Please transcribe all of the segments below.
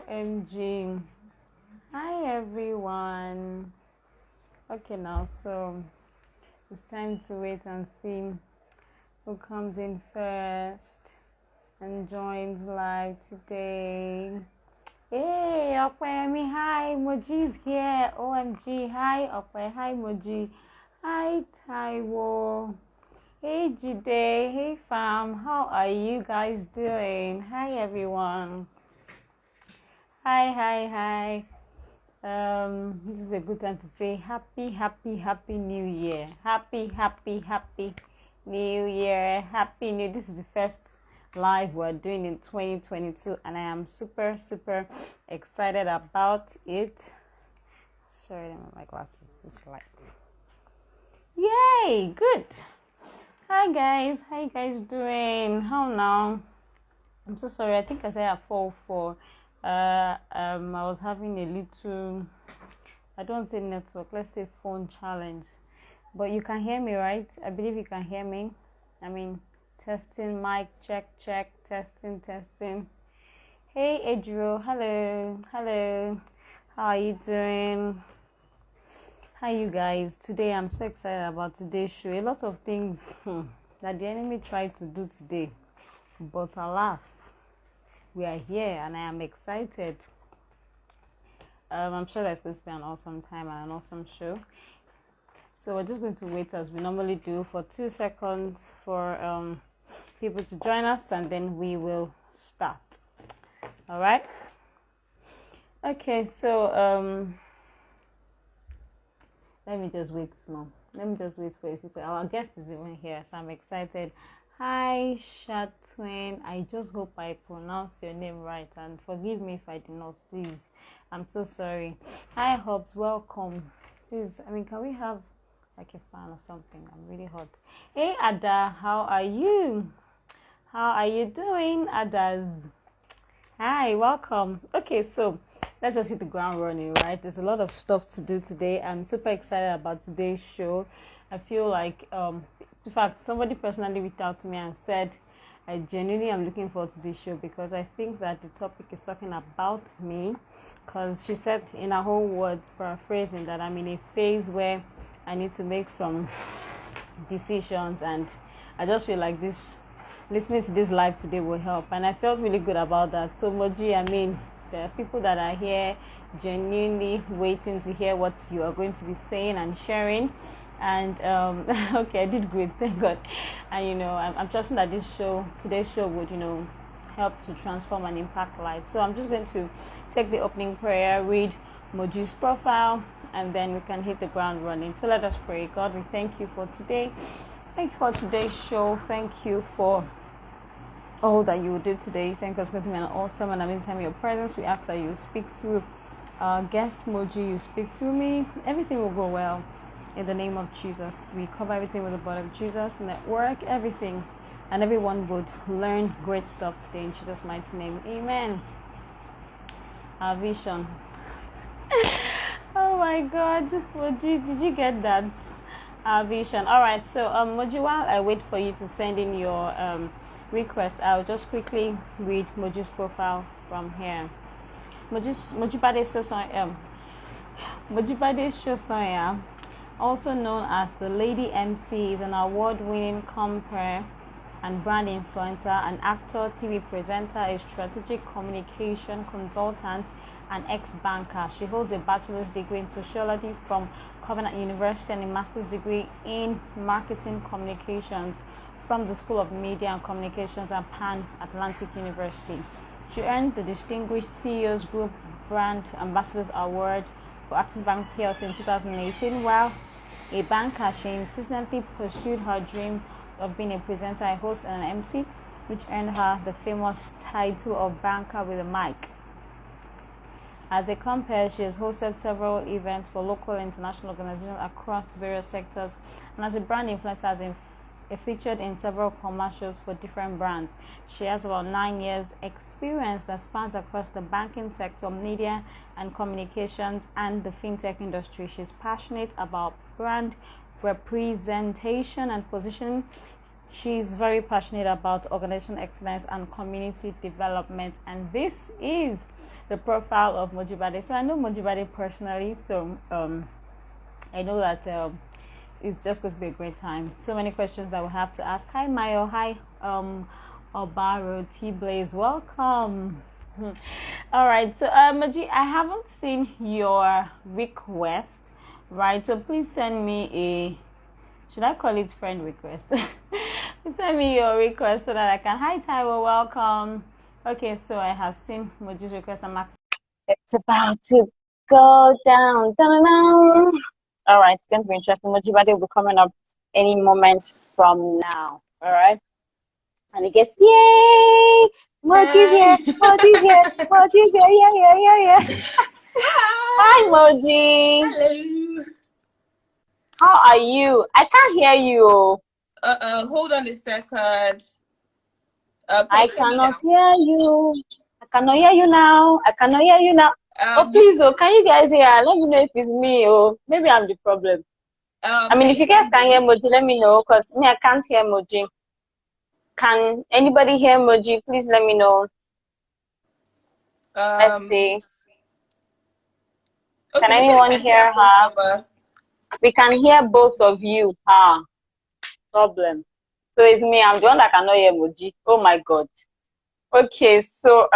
OMG. Hi everyone. Okay, now so it's time to wait and see who comes in first and joins live today. Hey, Okwemi, hi, Moji's here. OMG, hi, Okwe, hi, Moji. Hi, Taiwo. Hey, Jide, hey, fam, how are you guys doing? Hi, everyone. Hi. This is a good time to say happy New Year. Happy New Year. Happy New. This is the first live we're doing in 2022, and I am super excited about it. Sorry, my glasses. This light. Yay! Good. Hi guys. How you guys doing? How now? I'm so sorry. I think I said at 4:04. I was having a little, I don't say network, let's say phone challenge. But you can hear me, right? I believe you can hear me. I mean, testing, mic, check, testing. Hey, Adriel, hello. How are you doing? Hi, you guys. Today, I'm so excited about today's show. A lot of things that the enemy tried to do today. But alas, we are here and I am excited. I'm sure that's going to be an awesome time and an awesome show. So we're just going to wait as we normally do for 2 seconds for people to join us, and then we will start. All right? Okay, so let me just wait small. Let me just wait for you. Our guest is even here, so I'm excited. Hi, Shatwin. I just hope I pronounced your name right, and forgive me if I did not, please. I'm so sorry. Hi, Hobbs. Welcome. Please, can we have like a fan or something? I'm really hot. Hey, Ada. How are you? How are you doing, Adas? Hi, welcome. Okay, so let's just hit the ground running, right? There's a lot of stuff to do today. I'm super excited about today's show. I feel like in fact, somebody personally reached out to me and said, I genuinely am looking forward to this show because I think that the topic is talking about me. Because she said in her own words, paraphrasing, that I'm in a phase where I need to make some decisions, and I just feel like listening to this live today will help. And I felt really good about that. So Moji, there are people that are here genuinely waiting to hear what you are going to be saying and sharing. And okay, I did great, thank God. And I'm trusting that today's show would help to transform and impact lives. So I'm just going to take the opening prayer, read Moji's profile, and then we can hit the ground running. So let us pray. God, we thank you for today. Thank you for today's show. Thank you for all that you will do today. Thank you. It's going to be an awesome and amazing time in your presence. We ask that you speak through our guest Moji, you speak through me. Everything will go well in the name of Jesus. We cover everything with the blood of Jesus, network, everything, and everyone would learn great stuff today in Jesus' mighty name. Amen. Our vision. Oh my God, Moji, did you get that? Our vision. All right, so Moji, while I wait for you to send in your request, I'll just quickly read Moji's profile from here. Mojibade Shosoya, also known as the Lady MC, is an award-winning compere and brand influencer, an actor, TV presenter, a strategic communication consultant, and ex-banker. She holds a bachelor's degree in sociology from Covenant University and a master's degree in marketing communications from the School of Media and Communications at Pan Atlantic University. She earned the Distinguished CEOs Group Brand Ambassadors Award for Axis Bank PLC in 2018. While a banker, she insistently pursued her dream of being a presenter, a host, and an MC, which earned her the famous title of Banker with a Mic. As a compere, she has hosted several events for local and international organizations across various sectors, and as a brand influencer, has featured in several commercials for different brands. She has about 9 years experience that spans across the banking sector, media and communications, and the fintech industry. She's passionate about brand representation and positioning. She's very passionate about organizational excellence and community development, and this is the profile of Mojibade. So I know Mojibade personally, so I know that it's just going to be a great time. So many questions that we have to ask. Hi Mayo, hi Obaro, T Blaze, welcome. All right, so Moji, I haven't seen your request, right? So please send me a, should I call it friend request? Send me your request so that I can. Hi Taiwo, welcome. Okay, so I have seen Moji's request. It's about to go down. Dun-dun-dun. All right, it's going to be interesting. Mojibade will be coming up any moment from now. All right. And it gets, yay! Moji's here, Moji's here, Moji's here, yeah. Hi, Moji. Hello. How are you? I can't hear you. Hold on a second. I cannot hear you. I cannot hear you now. I cannot hear you now. Oh, please, can you guys hear? Let me know if it's me or maybe I'm the problem. I mean, if you guys can hear Moji, let me know, because me, I can't hear Moji. Can anybody hear Moji? Please let me know. Let's see. Okay, can anyone hear her? We can hear both of you. Problem. So it's me. I'm the one that cannot hear Moji. Oh my God. Okay, so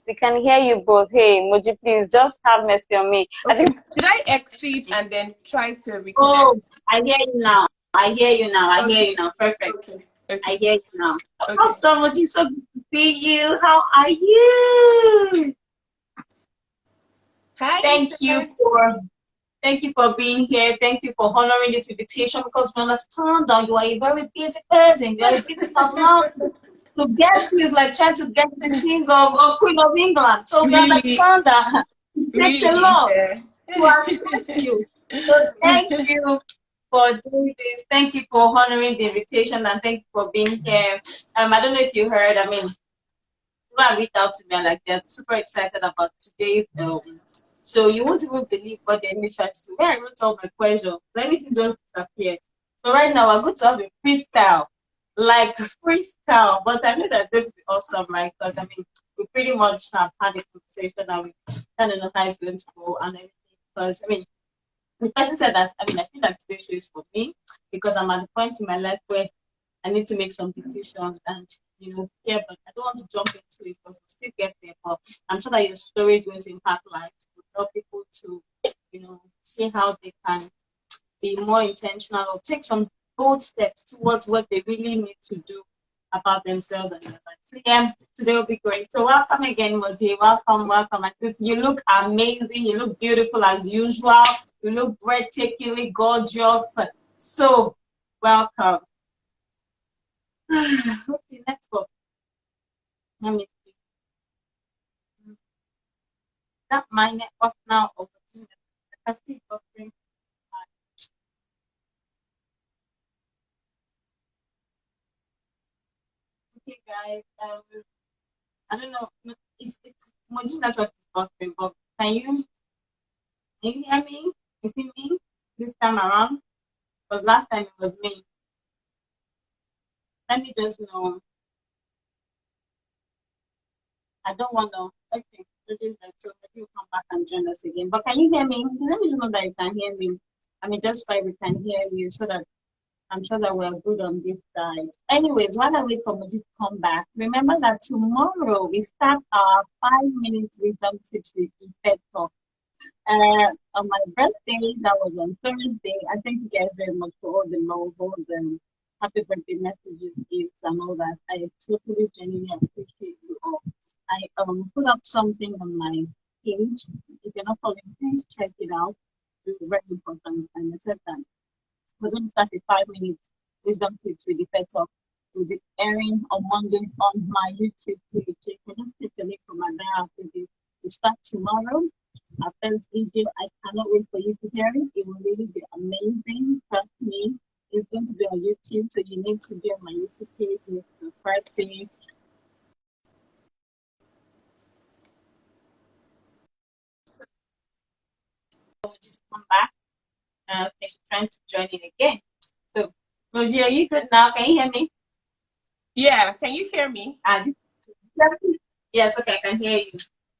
we can hear you both. Hey, Moji, please just have mercy on me. Okay. I think, should I exit and then try to reconnect? Oh, I hear you now. I hear you now. Perfect. Okay. I hear you now. Okay. Oh, so Moji, so good to see you. How are you? Hi. Thank you for being here. Thank you for honoring this invitation, because we understand that you are a very busy person. You are a busy personality. To get to is like trying to get the king of or queen of England. So we understand that it takes a lot to accept you. So thank you for doing this. Thank you for honoring the invitation, and thank you for being here. I don't know if you heard. I mean, people reached out to me and like they're super excited about today's so you won't even believe what the enemy tried to do. When I wrote all my questions, everything just disappeared. So right now we're going to have a freestyle. Like freestyle, but I know that's going to be awesome, right? Because I mean, we pretty much have had a conversation and we kind of know how it's going to go and everything. Because I mean, the person said that, I mean, I feel like today's show is for me because I'm at the point in my life where I need to make some decisions and, yeah, but I don't want to jump into it because we'll still get there. But I'm sure that your story is going to impact lives, to help people to, see how they can be more intentional or take some bold steps towards what they really need to do about themselves and their life. So yeah, today will be great. So welcome again, Moji. Welcome. You look amazing. You look beautiful as usual. You look breathtakingly gorgeous. So welcome. Okay, let's go. Let me see. That my network now over. I see buffering. Okay, guys. I don't know. It's Moji's network is buffering, but can you hear me? You see me this time around? Because last time it was me. Let me just know. I don't want to. Okay, just like so maybe you come back and join us again. But can you hear me? Let me just know that you can hear me. I mean, just why we can hear you, so that I'm sure that we're good on this side. Anyways, while I wait for Moji to come back, remember that tomorrow we start our 5 minute wisdom tips with Effect Talk. On my birthday, that was on Thursday. I thank you guys very much for all the love, all the happy birthday messages, gifts, and all that. I totally, genuinely appreciate you all. I put up something on my page. If you're not following, please check it out. It's very important, and I said that we're going to start a 5 minute wisdom tips with the pet talk. We'll be airing on Mondays on my YouTube page. You can just click the link from my bio after this. We start tomorrow. Our first video, I cannot wait for you to hear it. It will really be amazing. Trust me, it's going to be on YouTube, so you need to be on my YouTube page. You need to subscribe to me. Just come back. She's trying to join in again. So Rosie, are you good now? Can you hear me? Yeah, can you hear me? And yes, okay, I can hear you.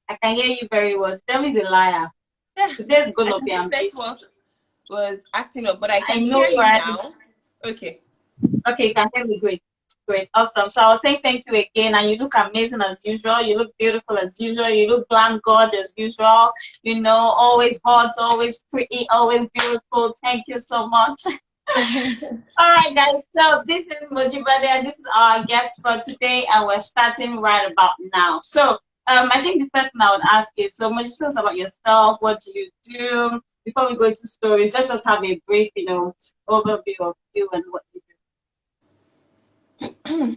I can hear you very well. Tell me the liar. Yeah, Today's I gonna think be this amazing. network was acting up, but I I can know, hear you right? now. Okay. Okay, you can hear me. Great. Great. Awesome. So I was saying thank you again. And you look amazing as usual. You look beautiful as usual. You look glam gorgeous as usual. You know, always hot, always pretty, always beautiful. Thank you so much. All right, guys. So this is Mojibade, and this is our guest for today, and we're starting right about now. So I think the first thing I would ask is, so Moji, tell us about yourself. What do you do? Before we go into stories, let's just have a brief, overview of you and what you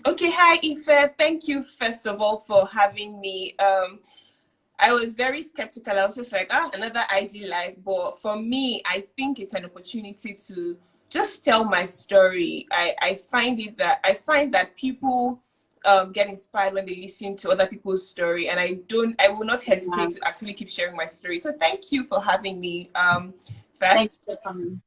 Okay, hi Ife. Thank you first of all for having me. I was very skeptical. I was just like, another IG live. But for me, I think it's an opportunity to just tell my story. I find that people get inspired when they listen to other people's story, and I will not hesitate do. to actually keep sharing my story. So thank you for having me. Thank First. you for coming.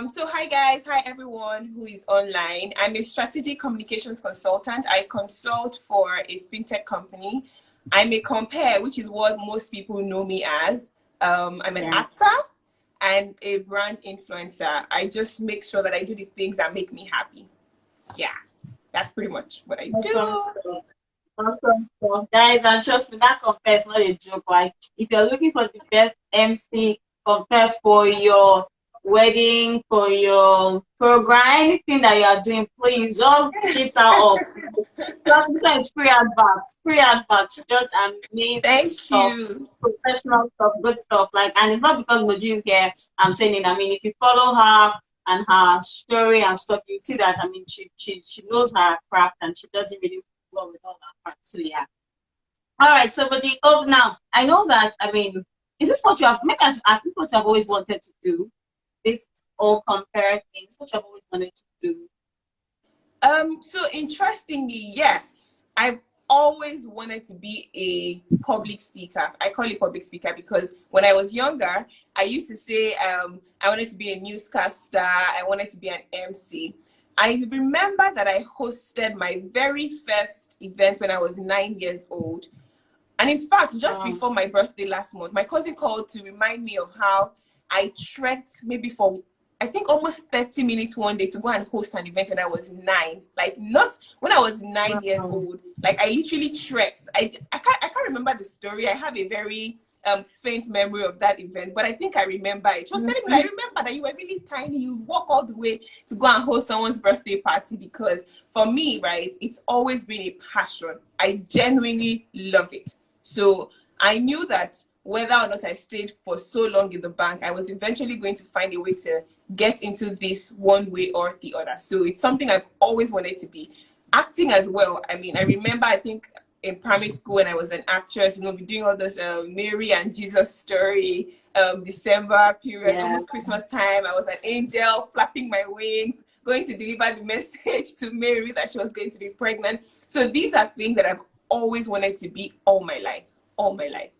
So hi guys, hi everyone who is online. I'm a strategic communications consultant. I consult for a fintech company. I'm a compare, which is what most people know me as. I'm an Yeah. actor and a brand influencer. I just make sure that I do the things that make me happy. Yeah, that's pretty much what I Awesome do. stuff. Awesome stuff. Guys, and trust me, that compare is not a joke. Like, if you're looking for the best MC compare for your wedding, for your program, anything that you are doing, please just hit her up. Just because it's free adverts, just amazing Thank stuff, you. professional stuff, good stuff. Like, and it's not because Moji is here. I'm saying it. I mean, if you follow her and her story and stuff, you see that. I mean, she knows her craft and she does it really well with all her part. So yeah. All right. So, Moji, oh, now I know that. I mean, is this what you have? Maybe I should ask. This what you have always wanted to do? This all compare things. What you have always wanted to do? So interestingly, yes, I've always wanted to be a public speaker. I call it public speaker because when I was younger, I used to say I wanted to be a newscaster, I wanted to be an MC. I remember that I hosted my very first event when I was 9 years old. And in fact, just Um, before my birthday last month, my cousin called to remind me of how I trekked maybe for, I think, almost 30 minutes one day to go and host an event when I was 9. Like, not when I was 9 years um, old. Like, I literally trekked. I can't remember the story. I have a very faint memory of that event, but I think I remember it. She was telling me, I remember that you were really tiny. You walk all the way to go and host someone's birthday party because for me, right, it's always been a passion. I genuinely love it. So I knew that whether or not I stayed for so long in the bank, I was eventually going to find a way to get into this one way or the other. So it's something I've always wanted to be. Acting as well. I mean, I remember, I think in primary school when I was an actress, we doing all those Mary and Jesus story, December period, yeah. almost Christmas time. I was an angel flapping my wings, going to deliver the message to Mary that she was going to be pregnant. So these are things that I've always wanted to be all my life. All my life.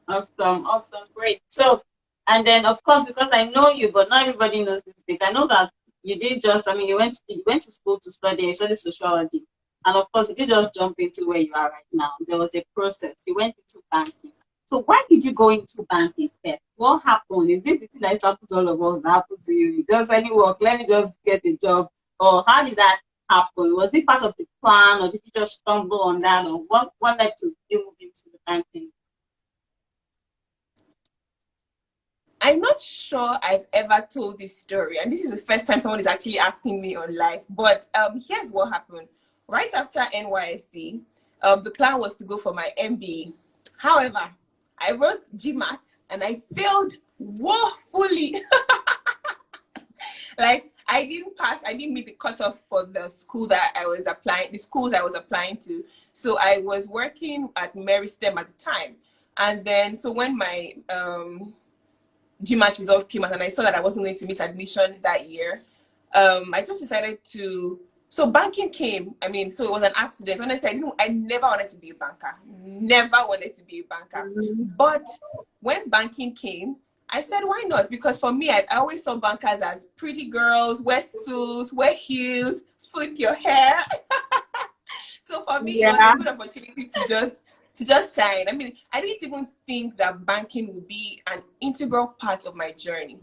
Awesome, awesome, great. So, and then of course, because I know you, but not everybody knows this bit. I know that you did just, I mean, you went to school to study, you studied sociology, and of course, you did just jump into where you are right now. There was a process. You went into banking. So, why did you go into banking first? What happened? Is it the thing that used to happen to all of us that happened to you? Just any work, let me just get a job, or how did that happen? Was it part of the plan, or did you just stumble on that, or what led to you moving into the banking? I'm not sure I've ever told this story, and this is the first time someone is actually asking me on live. But here's what happened. Right after NYSC, the plan was to go for my MBA. However, I wrote GMAT and I failed woefully. Like I didn't pass, I didn't meet the cutoff for the school that I was applying, the schools I was applying to. So I was working at Mary STEM at the time. And then so when my GMAT result came out and I saw that I wasn't going to meet admission that year, I just decided to. So banking came. I mean, so it was an accident. Honestly, I never wanted to be a banker. Never wanted to be a banker. Mhm. But when banking came, I said, why not? Because for me, I always saw bankers as pretty girls, wear suits, wear heels, flip your hair. So for me, it was a Yeah. good opportunity to just shine. I mean, I didn't even think that banking would be an integral part of my journey,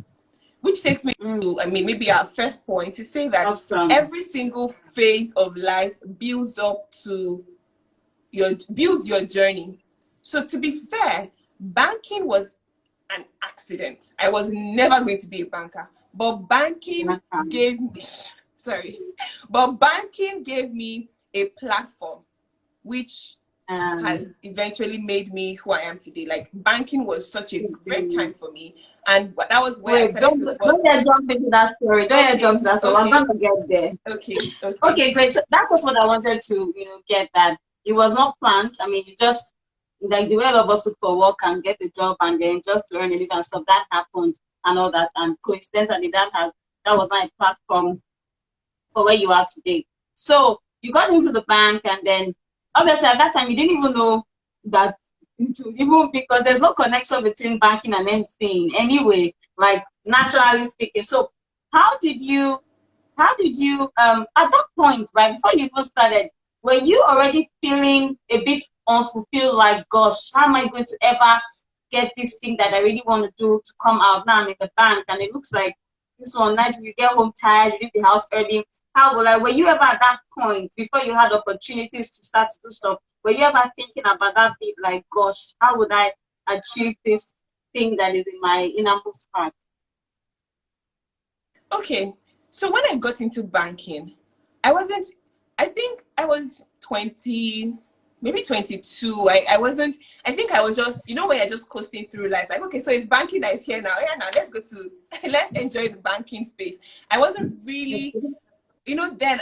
which takes me to, I mean, maybe our first point to say that Awesome. every single phase of life builds up to builds your journey. So to be fair, banking was an accident. I was never going to be a banker, but banking gave me, sorry, but banking gave me a platform, which has eventually made me who I am today. Like banking was such a great time for me, and that was where I Wait, started to don't get jump into that story. Don't get jump Okay, into that story. I'm okay, gonna get there. okay, okay. Okay, great. So that was what I wanted to, get that. It was not planned. I mean, it just like the way all of us look for work and get a job and then just learn a little and stuff that happened and all that. And coincidentally, that was not a platform for where you are today. So you got into the bank, and then obviously at that time you didn't even know that even because there's no connection between banking and MCing anyway, like naturally speaking. So how did you at that point, right before you even started, were you already feeling a bit unfulfilled, like, gosh, how am I going to ever get this thing that I really want to do to come out? Now I'm in the bank and it looks like this one night you get home tired, you leave the house early. Were you ever at that point before you had opportunities to start to do stuff? Were you ever thinking about that bit, like, gosh, how would I achieve this thing that is in my innermost heart? Okay, so when I got into banking, I think I was 20, maybe 22. I think I was just, when you're just coasting through life, like, okay, so it's banking that is here now. Yeah, now let's enjoy the banking space. I wasn't really, then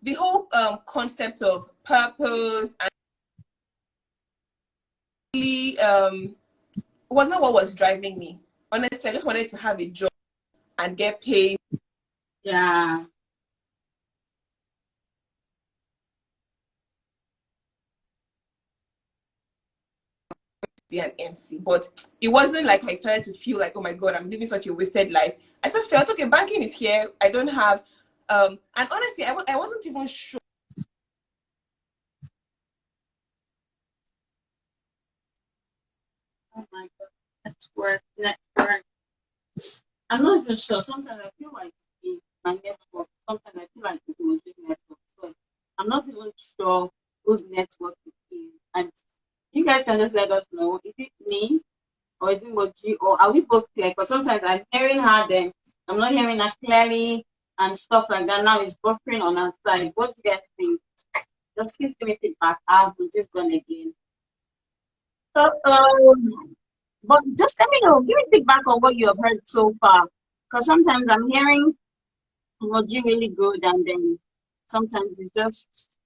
the whole concept of purpose and really was not what was driving me. Honestly, I just wanted to have a job and get paid. Yeah. Be an MC, but it wasn't like I started to feel like, oh my god, I'm living such a wasted life. I just felt, okay, banking is here. I don't have and honestly, I wasn't even sure. Oh my god, network. I'm not even sure. Sometimes I feel like it's my network. Sometimes I feel like it's Moji's network. So I'm not even sure whose network it is. And you guys can just let us know. Is it me or is it Moji, or are we both clear? Because sometimes I'm hearing her, then I'm not hearing her clearly and stuff like that. Now it's buffering on our side. What do you guys think? Just please give me feedback. I'll be just gone again. So, but just let me know. Give me feedback on what you have heard so far. Because sometimes I'm hearing Moji really good, and then sometimes it's just,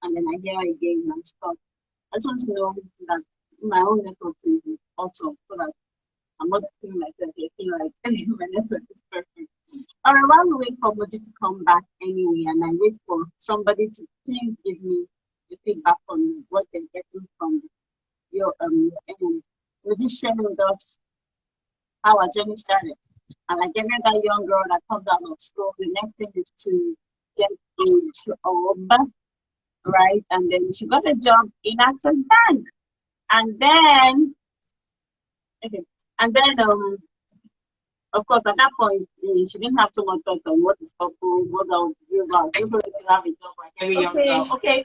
and then I hear again and stuff. I just want to know that my own network is also, so that I'm not feeling myself here, feel like my network is perfect. All right, while we wait for Moji to come back anyway, and I wait for somebody to please give me the feedback on what they're getting from your anyway. Moji sharing with us how our journey started. And like every other young girl that comes out of school, the next thing is to get a job, right? And then she got a job in Access Bank. And then, okay, and then, of course, at that point, she didn't have so much thought on what is purpose, what I would do about. Just wanted to have a job like every young girl. Okay. Okay,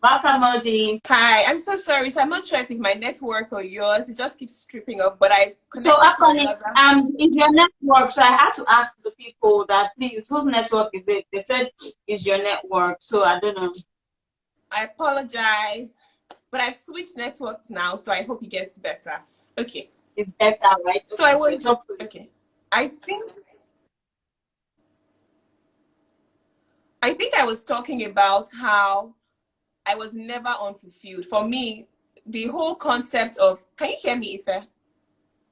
welcome, Moji. Hi, I'm so sorry. So I'm not sure if it's my network or yours. It just keeps stripping off, but I So connected to actually, another. it's your network. So I had to ask the people that, please, whose network is it? They said it's your network. So I don't know. I apologize, but I've switched networks now, so I hope it gets better. Okay. It's better, right? So I was Hopefully. okay. I think I was talking about how I was never unfulfilled. For me, the whole concept of, can you hear me, Ife?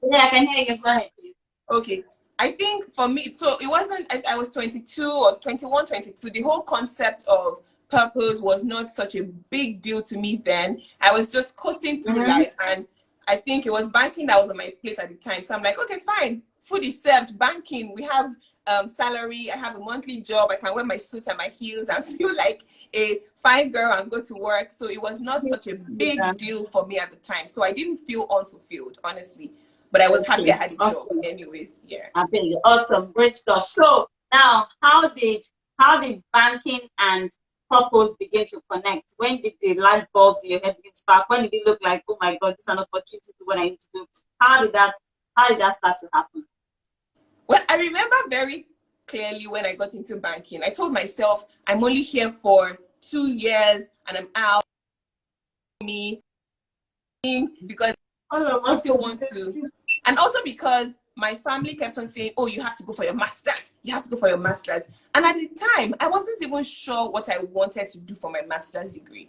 Yeah, I can hear you. Go ahead, please. Okay. I think for me, so it wasn't, I was 22 or 21, 22. The whole concept of purpose was not such a big deal to me then. I was just coasting through life, and I think it was banking that was on my plate at the time. So I'm like, okay, fine. Food is served, banking, we have salary, I have a monthly job, I can wear my suit and my heels and feel like a fine girl and go to work. So it was not such a big deal for me at the time. So I didn't feel unfulfilled, honestly. But I was happy I had a job anyways. Yeah. Awesome. Great stuff. So now how did banking and purpose begin to connect? When did the light bulbs in your head begin to spark? When did it look like, oh my God, this is an opportunity to do what I need to do? How did that start to happen? Well, I remember very clearly when I got into banking, I told myself, I'm only here for 2 years and I'm out. Me, because I still want to. And also because my family kept on saying, oh, you have to go for your master's. You have to go for your master's. And at the time, I wasn't even sure what I wanted to do for my master's degree.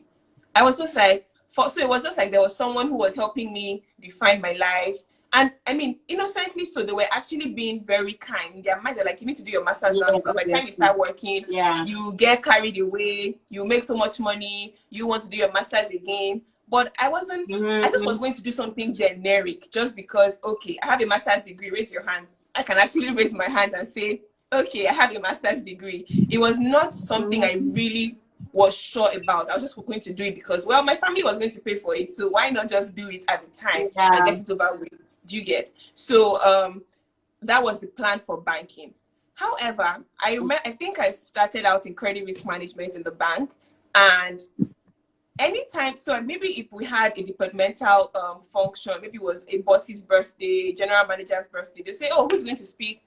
I was just like, so it was just like there was someone who was helping me define my life. And I mean, innocently, so they were actually being very kind. In their minds, they're like, you need to do your master's now because by the time you start working, you get carried away, you make so much money, you want to do your master's again. But I wasn't, I just was going to do something generic just because, okay, I have a master's degree, raise your hands. I can actually raise my hand and say, okay, I have a master's degree. It was not something I really was sure about. I was just going to do it because, well, my family was going to pay for it. So why not just do it at the time and get it over with? Do you get? So that was the plan for banking. However, I think I started out in credit risk management in the bank, and anytime, so maybe if we had a departmental function, maybe it was a boss's birthday, general manager's birthday, they say, oh, who's going to speak?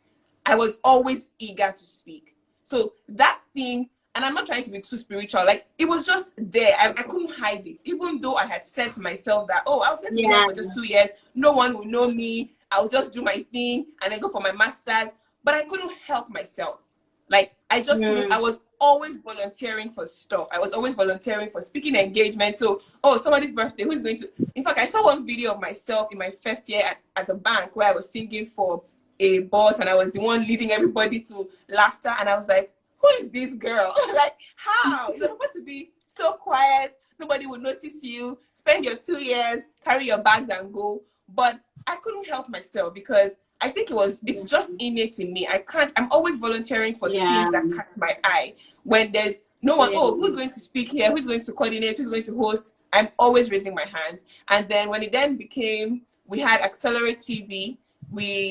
I was always eager to speak. So that thing, and I'm not trying to be too spiritual, like it was just there. I couldn't hide it, even though I had said to myself that, oh, I was going to be here for just 2 years, no one will know me, I'll just do my thing and then go for my master's. But I couldn't help myself. Like I just I was always volunteering for stuff. I was always volunteering for speaking engagement. So, oh, somebody's birthday, who's going to? In fact, I saw one video of myself in my first year at the bank where I was singing for a boss and I was the one leading everybody to laughter. And I was like, who is this girl? Like, how? You're supposed to be so quiet. Nobody would notice you. Spend your 2 years, carry your bags and go. But I couldn't help myself because I think it's just innate in me. I'm always volunteering for things that catch my eye. When there's no one, oh, who's going to speak here? Who's going to coordinate? Who's going to host? I'm always raising my hands. And then when it then became, we had Accelerate TV.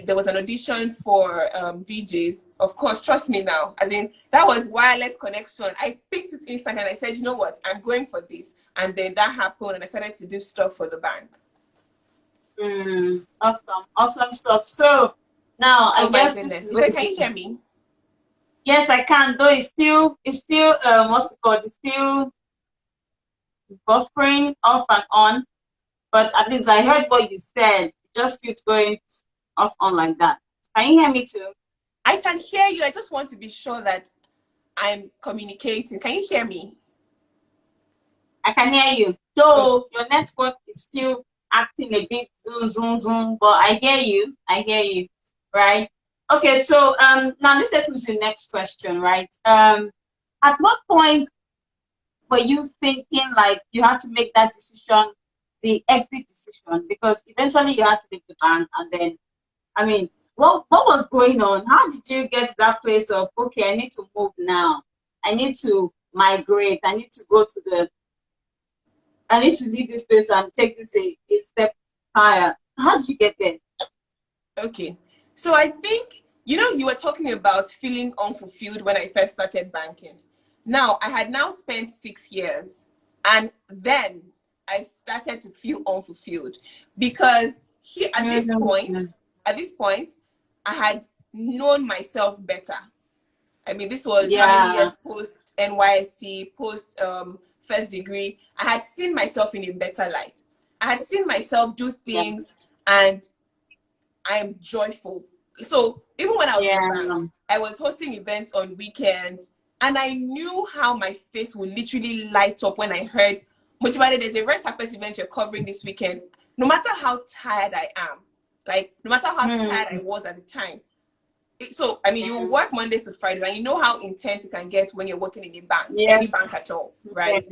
There was an audition for VJs. Of course, trust me now. As in, that was wireless connection. I picked it instant and I said, you know what? I'm going for this. And then that happened and I started to do stuff for the bank. Awesome stuff. So now I guess can you hear me? Yes, I can. Though it's still what's it called? It's still buffering off and on. But at least I heard what you said. It just keeps going off on like that. Can you hear me too? I can hear you. I just want to be sure that I'm communicating. Can you hear me? I can hear you. So your network is still acting a bit zoom, but I hear you, right? Okay, so now this takes me to the next question, right? At what point were you thinking like you had to make that decision, the exit decision, because eventually you had to leave the bank, and then, I mean, what was going on? How did you get to that place of, okay, I need to move now, I need to migrate, I need to go to I need to leave this place and take this a step higher? How did you get there? Okay. So I think, you were talking about feeling unfulfilled when I first started banking. Now, I had now spent 6 years, and then I started to feel unfulfilled because here at this point, I had known myself better. I mean, this was how many years post NYSC, post first degree. I had seen myself in a better light. I had seen myself do things and I am joyful. So even when I was in bank, I was hosting events on weekends and I knew how my face would literally light up when I heard, Mojibade, there's a red carpet event you're covering this weekend. No matter how tired I am, like no matter how tired I was at the time. So, I mean, you work Mondays to Fridays and you know how intense it can get when you're working in a bank, any bank at all, right?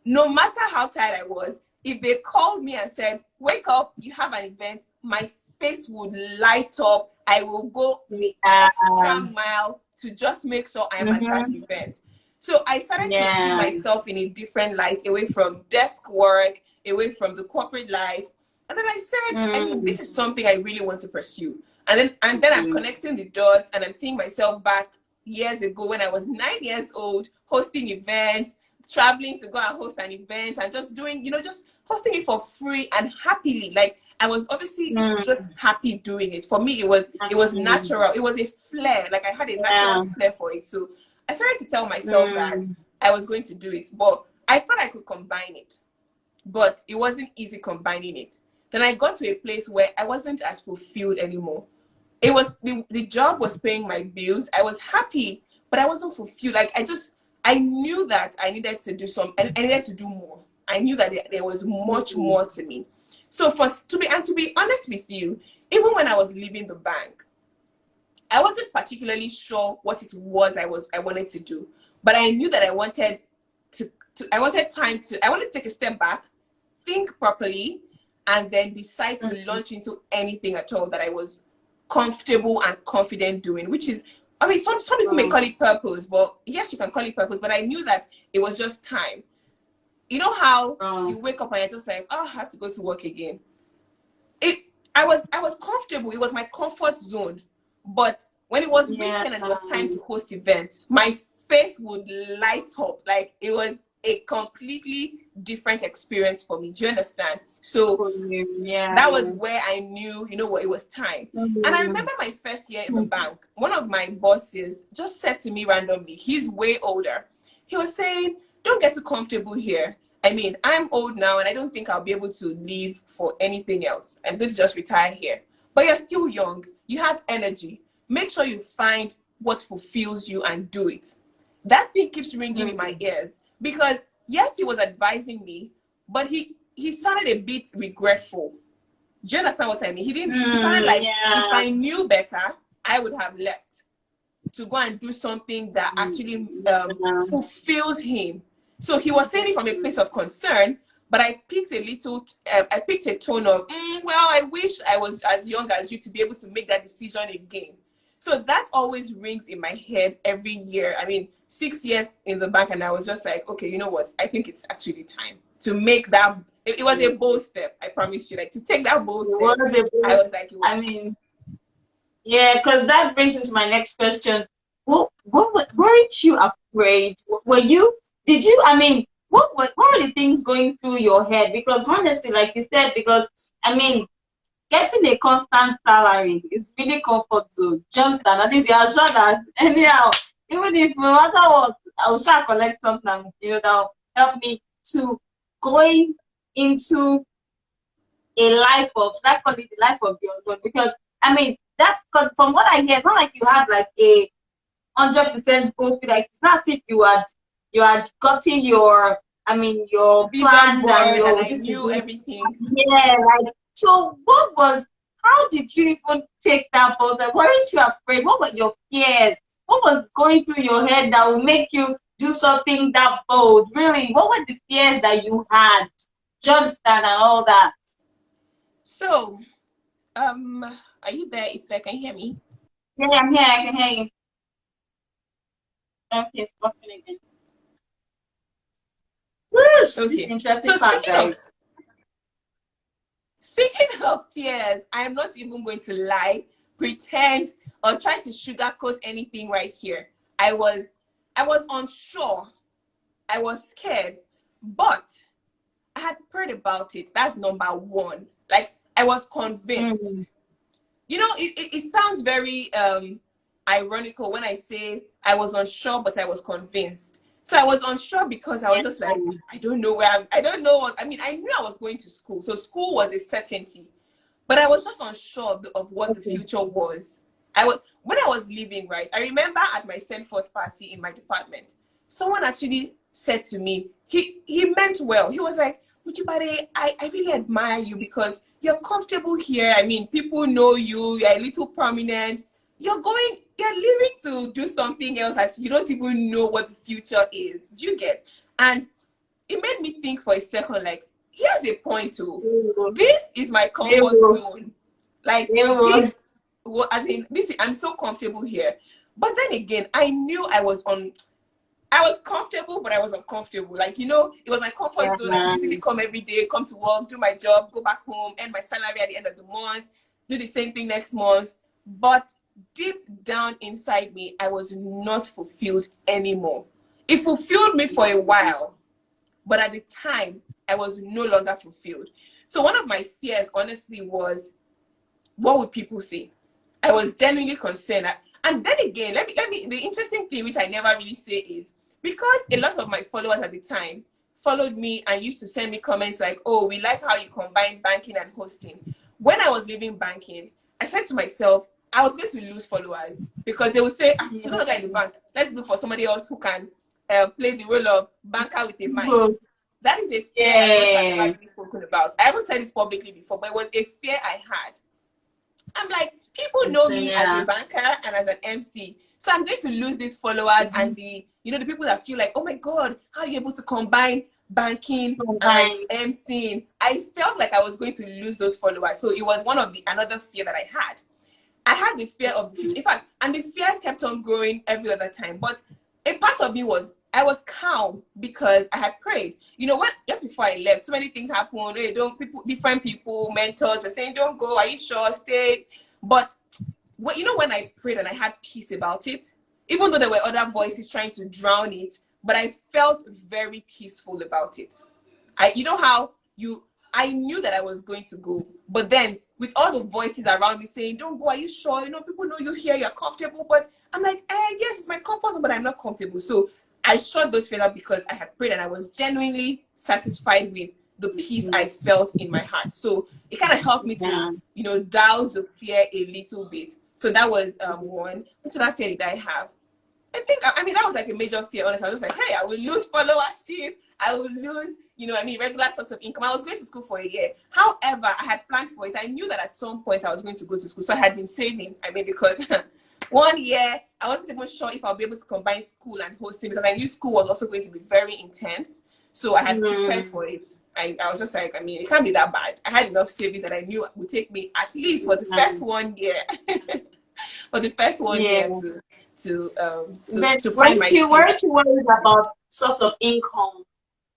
No matter how tired I was, if they called me and said, wake up, you have an event, my face would light up. I will go the extra mile to just make sure I am at that event. So I started to see myself in a different light, away from desk work, away from the corporate life. And then I said, I think this is something I really want to pursue. And then I'm connecting the dots, and I'm seeing myself back years ago when I was 9 years old, hosting events, traveling to go and host an event, and just doing, just hosting it for free and happily. Like, I was obviously just happy doing it. For me, it was natural. It was a flair. Like, I had a natural flair for it. So I started to tell myself that I was going to do it, but I thought I could combine it. But it wasn't easy combining it. Then I got to a place where I wasn't as fulfilled anymore. It was the job was paying my bills. I was happy, but I wasn't fulfilled. Like, I knew that I needed to do I needed to do more. I knew that there was much more to me. So to be honest with you, even when I was leaving the bank, I wasn't particularly sure what it was I wanted to do, but I knew that I wanted to take a step back, think properly, and then decide to launch into anything at all that I was comfortable and confident doing, which is, I mean, some people may call it purpose, but yes, you can call it purpose, but I knew that it was just time. You know how you wake up and you're just like, oh, I have to go to work again. I was comfortable. It was my comfort zone. But when it was weekend and it was time to host events, my face would light up. Like, it was a completely different experience for me. Do you understand? So that was where I knew, what, it was time. And I remember my first year in the bank, one of my bosses just said to me randomly, he's way older. He was saying, don't get too comfortable here. I mean, I'm old now and I don't think I'll be able to leave for anything else. I'm going to just retire here. But you're still young. You have energy. Make sure you find what fulfills you and do it. That thing keeps ringing in my ears, because yes, he was advising me, but he sounded a bit regretful. Do you understand what I mean? He sounded like, if I knew better, I would have left to go and do something that actually fulfills him. So he was saying it from a place of concern, but I picked a tone of, well, I wish I was as young as you to be able to make that decision again. So that always rings in my head every year. I mean, 6 years in the bank, and I was just like, okay, you know what? I think it's actually time to make that. It was a bold step. I promise you, like, to take that bold step. I was like, because that brings me to my next question. Weren't you afraid? I mean, what were the things going through your head? Because honestly, like you said, getting a constant salary is really comfort zone. Just that, at least you are sure that anyhow, even if no matter what, I will start collect something, that will help me to going into a life of, that call it the life of your own. Because I mean, that's because from what I hear, it's not like you had like a 100% goal. Like, it's not as if you had gotten your plans and I knew everything. Yeah, like, so how did you even take that bold? Like, weren't you afraid? What were your fears? What was going through your head that would make you do something that bold? Really, what were the fears that you had? Do you understand, and all that? So, are you there, Ife? Can you hear me? Yeah, I'm here. I can hear you. Okay, it's working again. Okay. Interesting fact, guys. Speaking of fears, I am not even going to lie, pretend, or try to sugarcoat anything right here. I was unsure. I was scared, but I had prayed about it. That's number one. Like, I was convinced. It sounds very ironical when I say I was unsure, but I was convinced. So I was unsure because I was just like, I don't know I don't know. I mean, I knew I was going to school. So school was a certainty, but I was just unsure of what the future was. When I was leaving, right, I remember at my send forth party in my department, someone actually said to me, he meant well. He was like, Mojibade, I really admire you because you're comfortable here. I mean, people know you, you're a little prominent. You're leaving to do something else that you don't even know what the future is. Do you get? And it made me think for a second, like, here's a point too. Ew. This is my comfort Ew. zone. Like Ew. this, as in this, I'm so comfortable here. But then again, I knew I was comfortable, but I was uncomfortable. Like, it was my comfort Yeah, zone. I could easily man. come every day, come to work, do my job, go back home, earn my salary at the end of the month, do the same thing next month. But deep down inside me, I was not fulfilled anymore. It fulfilled me for a while, but at the time, I was no longer fulfilled. So one of my fears, honestly, was, what would people say? I was genuinely concerned. And then again, the interesting thing, which I never really say, is because a lot of my followers at the time followed me and used to send me comments like, oh, we like how you combine banking and hosting. When I was leaving banking, I said to myself, I was going to lose followers because they would say, she's not in the bank. Let's look for somebody else who can play the role of banker with a mind. That is a fear I must have never really spoken about. I haven't said this publicly before, but it was a fear I had. I'm like, people know me as a banker and as an MC. So I'm going to lose these followers and the people that feel like, oh my God, how are you able to combine banking and MCing? I felt like I was going to lose those followers. So it was another fear that I had. I had the fear of the future. In fact, and the fears kept on growing every other time. But a part of me I was calm because I had prayed. What? Just before I left, so many things happened. Different people, mentors were saying, "Don't go. Are you sure? Stay." But when I prayed and I had peace about it, even though there were other voices trying to drown it, but I felt very peaceful about it. I knew that I was going to go, but then with all the voices around me saying, "Don't go. Are you sure? People know you here. You're comfortable." But I'm like, yes, it's my comfort zone, but I'm not comfortable. So I shut those fears up because I had prayed and I was genuinely satisfied with the peace I felt in my heart. So it kind of helped me to, douse the fear a little bit. So that was one. Which other fear did I have? That was like a major fear, honestly. I was just like, hey, I will lose followership. I will lose, regular source of income. I was going to school for a year. However, I had planned for it. I knew that at some point I was going to go to school. So I had been saving. Because 1 year, I wasn't even sure if I'll be able to combine school and hosting because I knew school was also going to be very intense. So I had prepared for it. I was just like, it can't be that bad. I had enough savings that I knew would take me at least for the first 1 year. For the first 1 year to find my feet. Weren't you worried about source of income?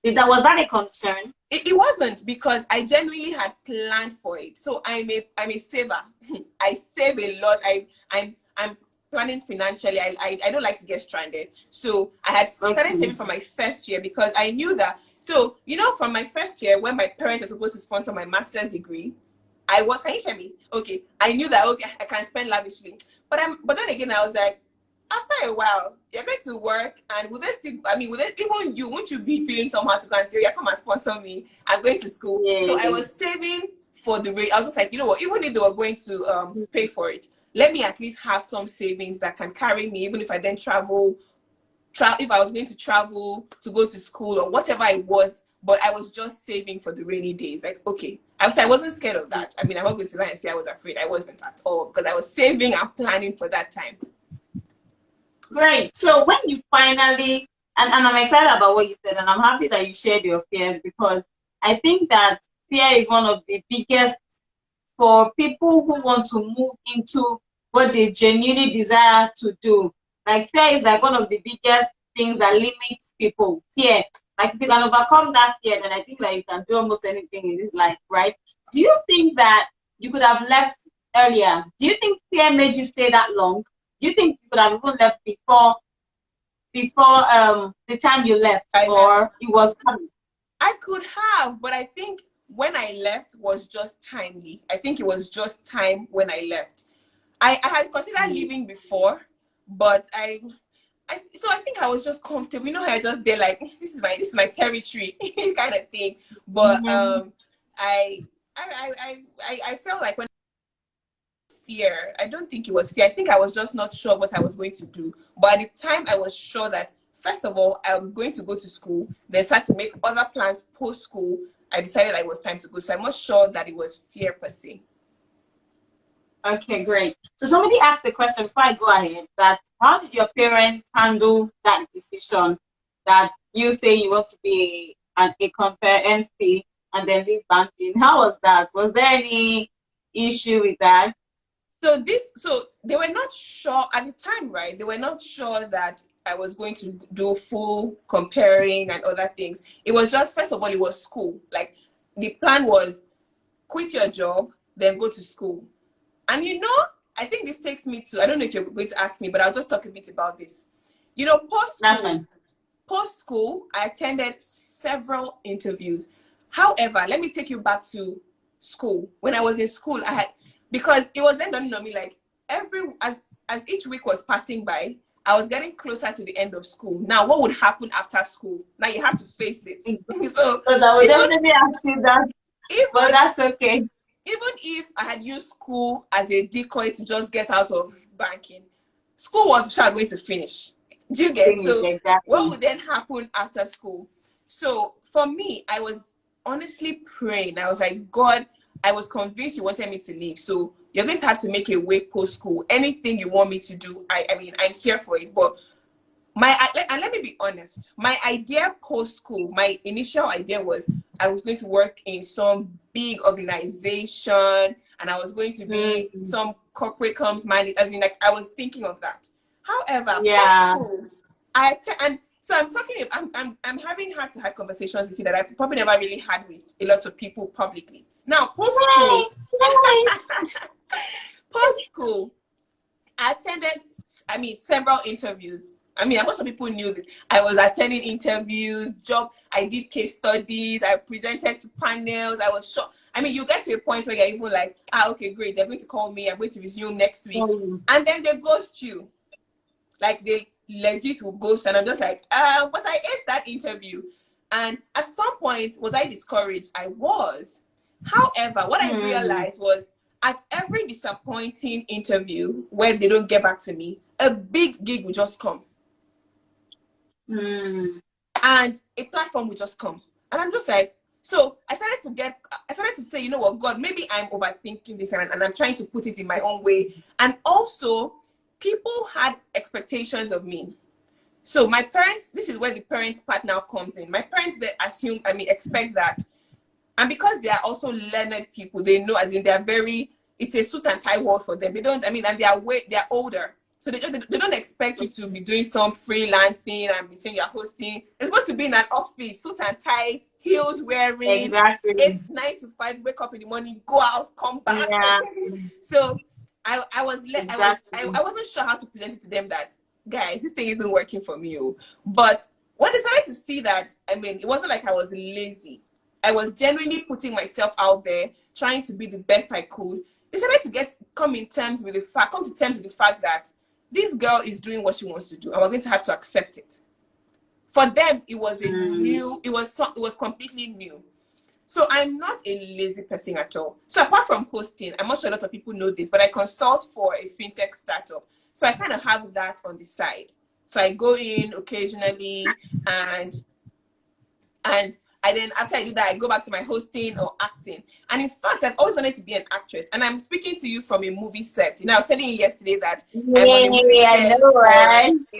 Was that a concern? It wasn't because I genuinely had planned for it. So I'm a saver. I save a lot. I'm planning financially. I don't like to get stranded. So I had started saving from my first year because I knew that. So, from my first year when my parents were supposed to sponsor my master's degree, can you hear me? Okay. I knew that, I can spend lavishly. But then again, I was like, after a while, you're going to work and even you, won't you be feeling somehow to go and say, yeah, come and sponsor me, I'm going to school. So I was saving for the rate. I was just like, you know what, even if they were going to pay for it, let me at least have some savings that can carry me, even if I then if I was going to travel to go to school or whatever it was, but I was just saving for the rainy days. Like, okay. I wasn't scared of that. I'm not going to lie and say I was afraid. I wasn't at all because I was saving and planning for that time. Great. So when you finally, and I'm excited about what you said, and I'm happy that you shared your fears because I think that fear is one of the biggest for people who want to move into what they genuinely desire to do. Like fear is like one of the biggest things that limits people. Fear. Like if you can overcome that fear, then I think that you can do almost anything in this life, right? Do you think that you could have left earlier? Do you think fear made you stay that long? Do you think you could have even left before the time you left, or it was coming? I could have, but I think when I left was just timely. I think it was just time when I left. I had considered leaving before, but I think I was just comfortable. How I just did like this is my territory kind of thing. But I felt like when fear, I don't think it was fear. I think I was just not sure what I was going to do. But at the time, I was sure that first of all, I'm going to go to school. Then start to make other plans post school. I decided that it was time to go. So I'm not sure that it was fear per se. Okay, great. So somebody asked the question before I go ahead that how did your parents handle that decision that you say you want to be a conference MC and then leave banking. How was that? Was there any issue with that? So they were not sure at the time, right? They were not sure that I was going to do full comparing and other things. It was just, first of all, it was school. Like, the plan was quit your job, then go to school. And I think this takes me to, I don't know if you're going to ask me, but I'll just talk a bit about this. Post school, I attended several interviews. However, let me take you back to school. When I was in school, because it was then dawning on me, like, as each week was passing by, I was getting closer to the end of school. Now, what would happen after school? Now you have to face it. So I would definitely ask you that, but that's okay. Even if I had used school as a decoy to just get out of banking, school was going to finish. Do you get? So exactly. What would then happen after school? So for me, I was honestly praying. I was like, God, I was convinced you wanted me to leave. So you're going to have to make a way post school. Anything you want me to do, I mean, I'm here for it. But and let me be honest, my idea post school, my initial idea was I was going to work in some big organization and I was going to be some corporate comms minded, as in, like, I was thinking of that. However, post school, and so I'm talking. I'm having heart-to-heart conversations with you that I probably never really had with a lot of people publicly. Now, post school, I attended, several interviews. Most of people knew this. I was attending interviews, I did case studies, I presented to panels, I was shocked. You get to a point where you're even like, okay, great, they're going to call me, I'm going to resume next week. And then they ghost you. Like, they legit will ghost, and I'm just like, but I aced that interview. And at some point, was I discouraged? I was. However, what I realized was, at every disappointing interview where they don't get back to me, a big gig will just come. And a platform will just come. And I'm just like, so I started to say, you know what, God, maybe I'm overthinking this and I'm trying to put it in my own way. And also, people had expectations of me. So my parents, this is where the parent part now comes in. My parents, they expect that. And because they are also learned people, they know, as in it's a suit and tie world for them. They don't, and they're older. So they don't expect you to be doing some freelancing and be saying you're hosting. It's supposed to be in an office, suit and tie, heels wearing, exactly. 9 to 5, wake up in the morning, go out, come back. Yeah. So I wasn't sure how to present it to them that, guys, this thing isn't working for me. But when they started to see that, it wasn't like I was lazy. I was genuinely putting myself out there, trying to be the best I could. They started to come to terms with the fact that this girl is doing what she wants to do, and we're going to have to accept it. For them, it was it was completely new. So I'm not a lazy person at all. So apart from hosting, I'm not sure a lot of people know this, but I consult for a fintech startup. So I kind of have that on the side. So I go in occasionally, and then after I do that, I go back to my hosting or acting. And in fact, I've always wanted to be an actress. And I'm speaking to you from a movie set. I was telling you yesterday that I'm on a movie set for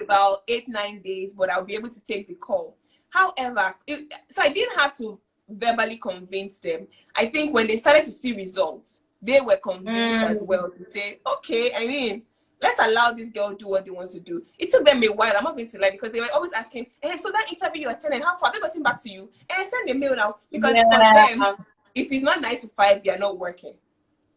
about 8-9 days, but I'll be able to take the call. However, so I didn't have to verbally convince them. I think when they started to see results, they were convinced as well to say, okay, let's allow this girl do what they want to do. It took them a while, I'm not going to lie, because they were always asking, so that interview you attended, how far? Have they gotten back to you? Send a mail now. Because for them, if it's not 9 to 5, they are not working.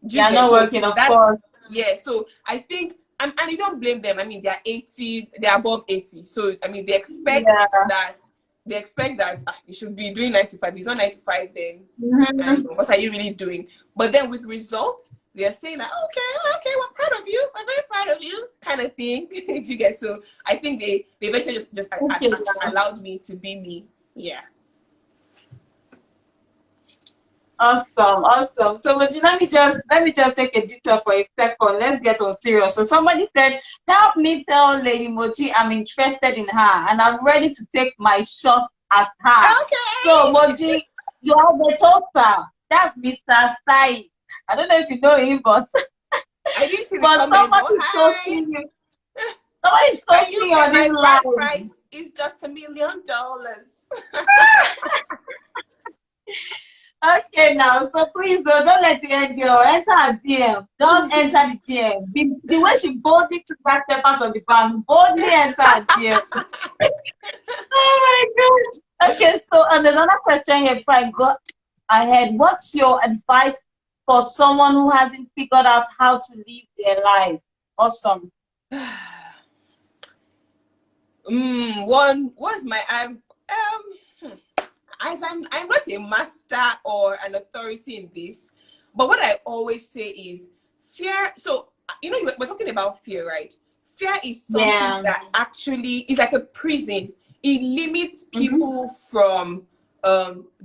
They are not working, of course. Yeah, so I think, and you don't blame them. They're 80, they're above 80. So, they expect that you should be doing 9 to 5. If it's not 9 to 5, then what are you really doing? But then with results, they're saying that, okay, we're proud of you. We're very proud of you, kind of thing. Do you get? So I think they eventually just allowed me to be me. Yeah. Awesome. So let me just take a detour for a second. Let's get on serious. So somebody said, help me tell Lady Moji I'm interested in her and I'm ready to take my shot at her. Okay. So Moji, you are the toaster. That's Mr. Sai. I don't know if you know him, but I didn't see the comment. Somebody's talking you. Somebody's talking on this line. My price is just $1 million. Okay, now, so please don't let the end girl enter a DM. Don't enter the DM. The way she boldly took that step out of the van, boldly enter a DM. Oh my God. Okay, so there's another question here before I go ahead. What's your advice for someone who hasn't figured out how to live their life? Awesome. What's my as I'm not a master or an authority in this, but what I always say is fear. So we're talking about fear, right? Fear is something that actually is like a prison. It limits people from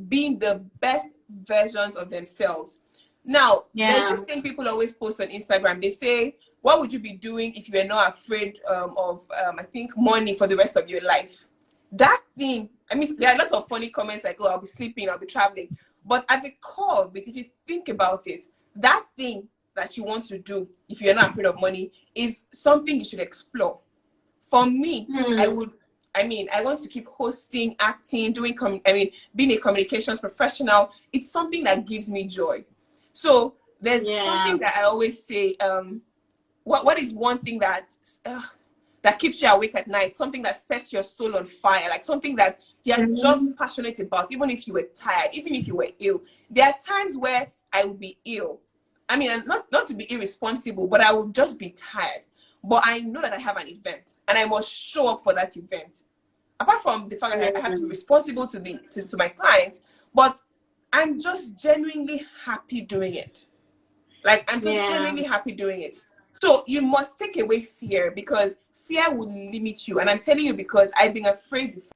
being the best versions of themselves. Now, there's this thing people always post on Instagram. They say, what would you be doing if you were not afraid of I think money for the rest of your life? That thing, I mean, there are lots of funny comments like, oh, I'll be sleeping, I'll be traveling. But at the core of it, if you think about it, that thing that you want to do, if you're not afraid of money, is something you should explore. For me, I want to keep hosting, acting, being a communications professional. It's something that gives me joy. So there's something that I always say, what is one thing that keeps you awake at night, something that sets your soul on fire, like something that you're just passionate about, even if you were tired, even if you were ill. There are times where I will be ill. I mean, not to be irresponsible, but I will just be tired. But I know that I have an event and I must show up for that event. Apart from the fact that I have to be responsible to my clients, but I'm just genuinely happy doing it. Like, I'm just genuinely happy doing it. So you must take away fear, because fear will limit you. And I'm telling you, because I've been afraid before.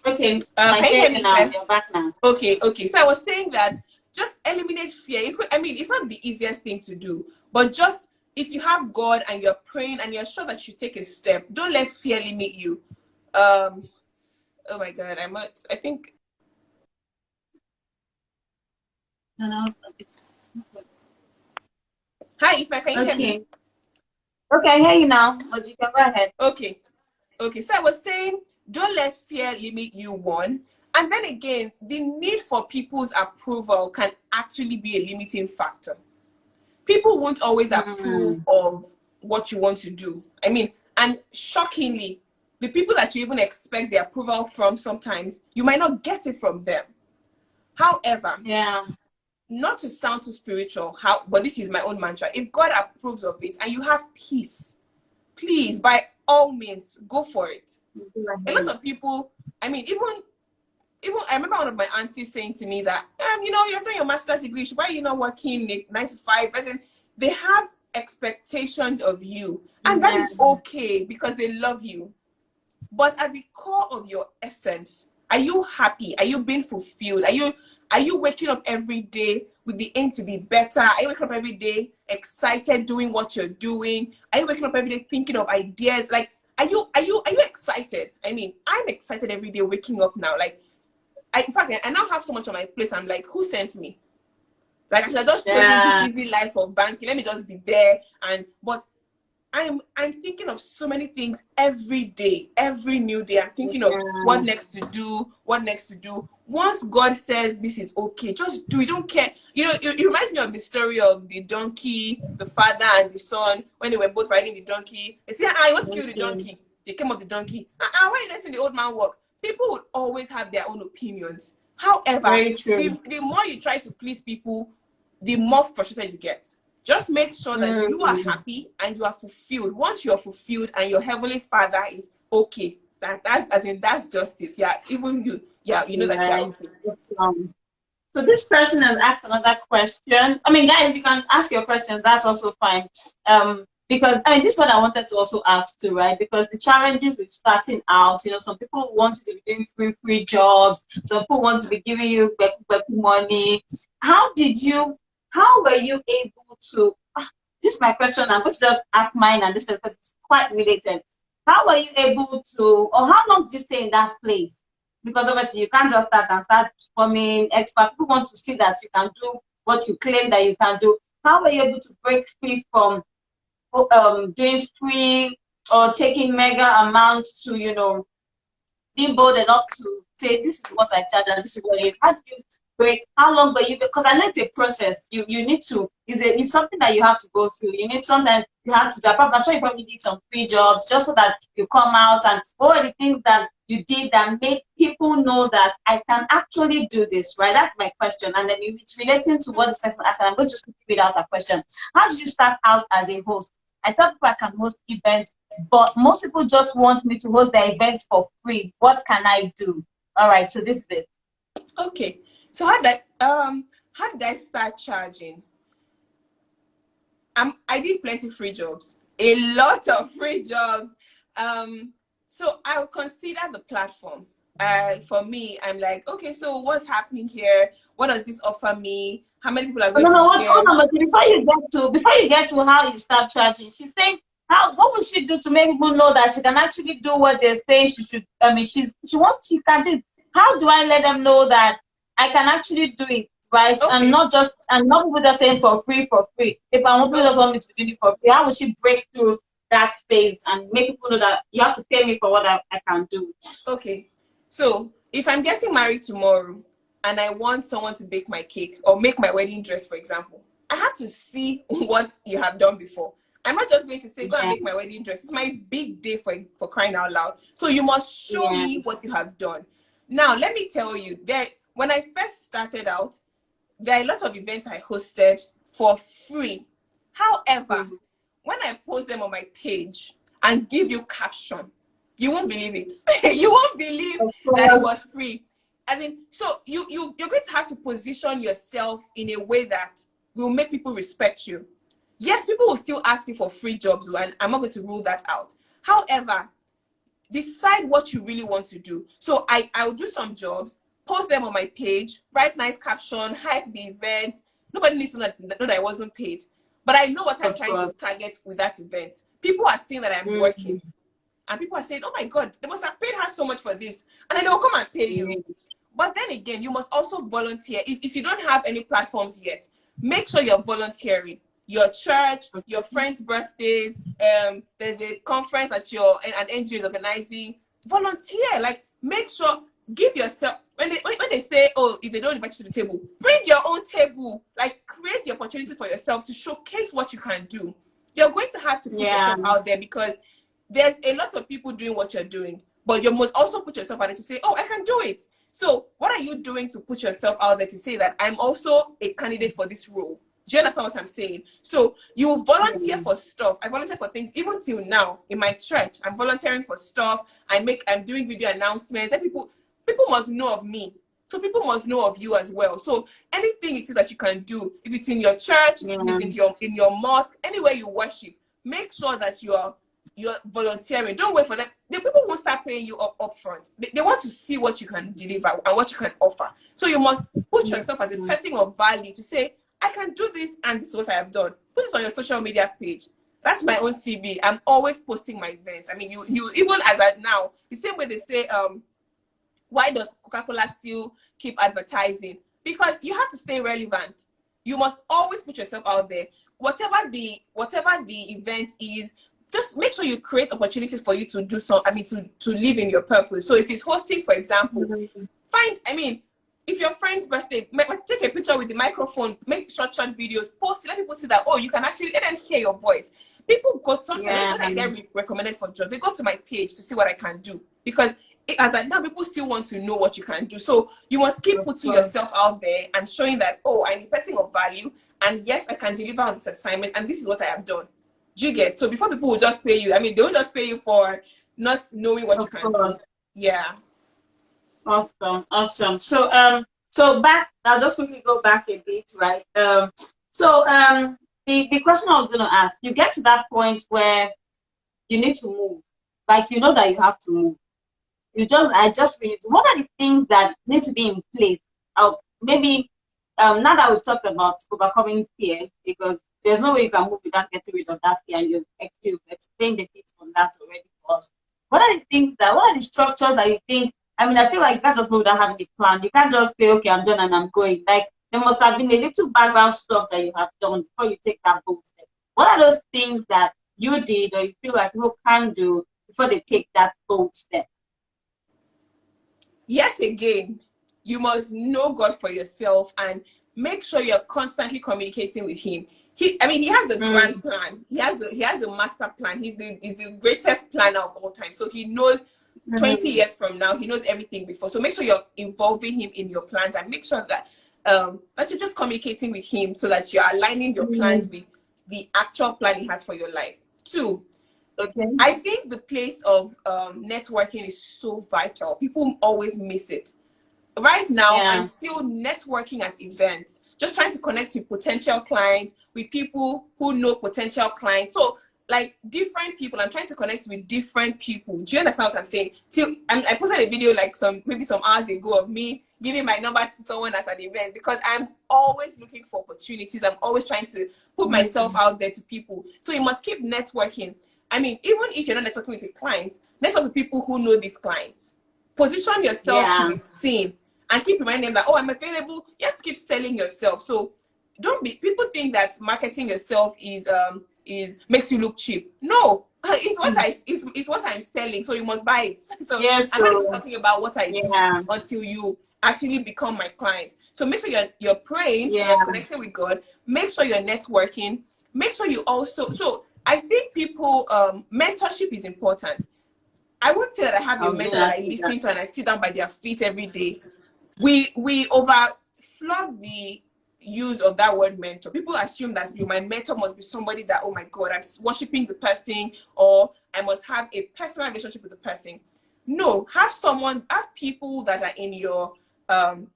Okay, can you hear me now? You're back now. Okay. So I was saying that just eliminate fear. It's not the easiest thing to do, but just if you have God and you're praying and you're sure that you take a step, don't let fear limit you. Oh my God, I think. Hi, Ifa, can you hear me? Okay, I hear you now. But you can go ahead. Okay. So I was saying, don't let fear limit you, one. And then again, the need for people's approval can actually be a limiting factor. People won't always approve of what you want to do. I mean, and shockingly, the people that you even expect the approval from, sometimes you might not get it from them. However, not to sound too spiritual, but this is my own mantra. If God approves of it and you have peace, please, by all means, go for it. A lot of people, I mean, even I remember one of my aunties saying to me that, you've done your master's degree, why are you not working 9 to 5? As in, they have expectations of you, and that is okay because they love you. But at the core of your essence, are you happy? Are you being fulfilled? Are you waking up every day with the aim to be better? Are you waking up every day excited doing what you're doing? Are you waking up every day thinking of ideas? Like, are you excited? I mean, I'm excited every day waking up now. Like, in fact, I now have so much on my plate. I'm like, who sent me? Like, I should have just chosen this easy life of banking. Let me just be there. But I'm thinking of so many things every day, every new day. I'm thinking of what next to do. Once God says this is okay, just do it. Don't care. It reminds me of the story of the donkey, the father and the son, when they were both riding the donkey. They said, you want to kill the donkey. They came off the donkey. Why are you letting the old man walk? People would always have their own opinions. However, the more you try to please people, the more frustrated you get. Just make sure that you are happy and you are fulfilled. Once you're fulfilled and your heavenly Father is okay, that's just it. Yeah, even you know that you're okay. So this person has asked another question. I mean, guys, you can ask your questions. That's also fine. Because this is what I wanted to also ask too, right? Because the challenges with starting out, some people want you to be doing free jobs. Some people want to be giving you money. How were you able to? This is my question. I'm going to just ask mine, and this because it's quite related. How were you able to, or how long did you stay in that place? Because obviously you can't just start becoming expert. People want to see that you can do what you claim that you can do. How were you able to break free from doing free or taking mega amounts to, be bold enough to say, this is what I charge and this is what it is? How do you break? How long were you? Because I know it's a process. You need to. It's something that you have to go through. You need sometimes you have to. I'm sure you probably did some free jobs just so that you come out, and what were the things that you did that made people know that I can actually do this, right? That's my question. And then it's relating to what this person asked. And I'm going to just read out a question. How did you start out as a host? I tell people I can host events, but most people just want me to host their events for free. What can I do? All right, so this is it. Okay. So how did I start charging? I did plenty free jobs, a lot of free jobs. So I would consider the platform. For me, I'm like, okay, so what's happening here? What does this offer me? How many people are going to share? Hold on, but before you get to how you start charging, she's saying what would she do to make people know that she can actually do what they're saying she should? I mean, she can do. How do I let them know that I can actually do it, right? Okay. And not people just saying for free. If I want people just want me to do it for free, how would she break through that phase and make people know that you have to pay me for what I can do? Okay. So if I'm getting married tomorrow and I want someone to bake my cake or make my wedding dress, for example, I have to see what you have done before. I'm not just going to say, go and make my wedding dress. It's my big day for crying out loud. So you must show me what you have done. Now, let me tell you that when I first started out, there are a lot of events I hosted for free. However, when I post them on my page and give you caption, you won't believe it. You won't believe that it was free. So you're going to have to position yourself in a way that will make people respect you. Yes, people will still ask you for free jobs, and I'm not going to rule that out. However, decide what you really want to do. So I'll do some jobs, post them on my page, write nice caption, hype the event. Nobody needs to know that I wasn't paid. But I know what I'm trying to target with that event. People are seeing that I'm working. And people are saying, oh my God, they must have paid her so much for this. And then they'll come and pay you. But then again, you must also volunteer. If you don't have any platforms yet, make sure you're volunteering. Your church, your friends' birthdays, there's a conference that an NGO is organizing. Volunteer. Like, make sure, give yourself, when they say, oh, if they don't invite you to the table, bring your own table. Like, create the opportunity for yourself to showcase what you can do. You're going to have to put yourself out there, because there's a lot of people doing what you're doing, but you must also put yourself out there to say, oh, I can do it. So what are you doing to put yourself out there to say that I'm also a candidate for this role? Do you understand what I'm saying? So you volunteer for stuff. I volunteer for things even till now in my church. I'm volunteering for stuff. I'm doing video announcements. Then people must know of me. So people must know of you as well. So anything it is that you can do, if it's in your church, if it's in your mosque, anywhere you worship, make sure that you're volunteering. Don't wait for them. The people won't start paying you up front. They want to see what you can deliver and what you can offer. So you must put yourself as a person of value to say, I can do this, and this is what I have done. Put this on your social media page. That's my own CV. I'm always posting my events. I mean, you even as at now, the same way they say, why does Coca-Cola still keep advertising? Because you have to stay relevant. You must always put yourself out there. Whatever the event is, just make sure you create opportunities for you to do to live in your purpose. So if it's hosting, for example, if your friend's birthday, take a picture with the microphone, make short videos, post it, let people see that, oh, you can actually let them hear your voice. People go sometimes when I get recommended for jobs, they go to my page to see what I can do, because as I now, people still want to know what you can do. So you must keep putting yourself out there and showing that, oh, I'm a person of value, and yes, I can deliver on this assignment, and this is what I have done. Do you get? So before people will just pay you, they will just pay you for not knowing what you can do. Yeah. Awesome. So back, I'll just quickly go back a bit, right? The question I was going to ask, you get to that point where you need to move, like you know that you have to move. What are the things that need to be in place? Maybe now that we've talked about overcoming fear, because there's no way you can move without getting rid of that fear, and you've explained the things on that already for us. What are the structures that you think? I feel like you can't just move without having a plan. You can't just say, okay, I'm done and I'm going. Like, there must have been a little background stuff that you have done before you take that bold step. What are those things that you did or you feel like people can do before they take that bold step? Yet again, you must know God for yourself and make sure you're constantly communicating with him. He has the grand plan. He has the master plan. He's the greatest planner of all time. So he knows 20 years from now, he knows everything before. So make sure you're involving him in your plans, and make sure that you're just communicating with him so that you're aligning your plans with the actual plan he has for your life. 2, Okay. I think the place of networking is so vital. People always miss it. Right now, I'm still networking at events, just trying to connect with potential clients, with people who know potential clients. So, like different people, I'm trying to connect with different people. Do you understand what I'm saying? I posted a video like maybe some hours ago of me giving my number to someone at an event, because I'm always looking for opportunities. I'm always trying to put myself out there to people. So you must keep networking. I mean, even if you're not networking with your clients, network with people who know these clients. Position yourself to be seen and keep reminding them that, oh, I'm available. You have to keep selling yourself. So people think that marketing yourself is makes you look cheap. No, it's what I'm selling. So you must buy it. So I'm not even talking about what I do until you actually become my client. So make sure you're praying, you're connecting with God. Make sure you're networking. Make sure you also, so I think people, mentorship is important. I won't say that I have a mentor that I listen to and I sit down by their feet every day. We overflog the use of that word mentor. People assume that my mentor must be somebody that, oh my God, I'm worshiping the person, or I must have a personal relationship with the person. No, have people that are in your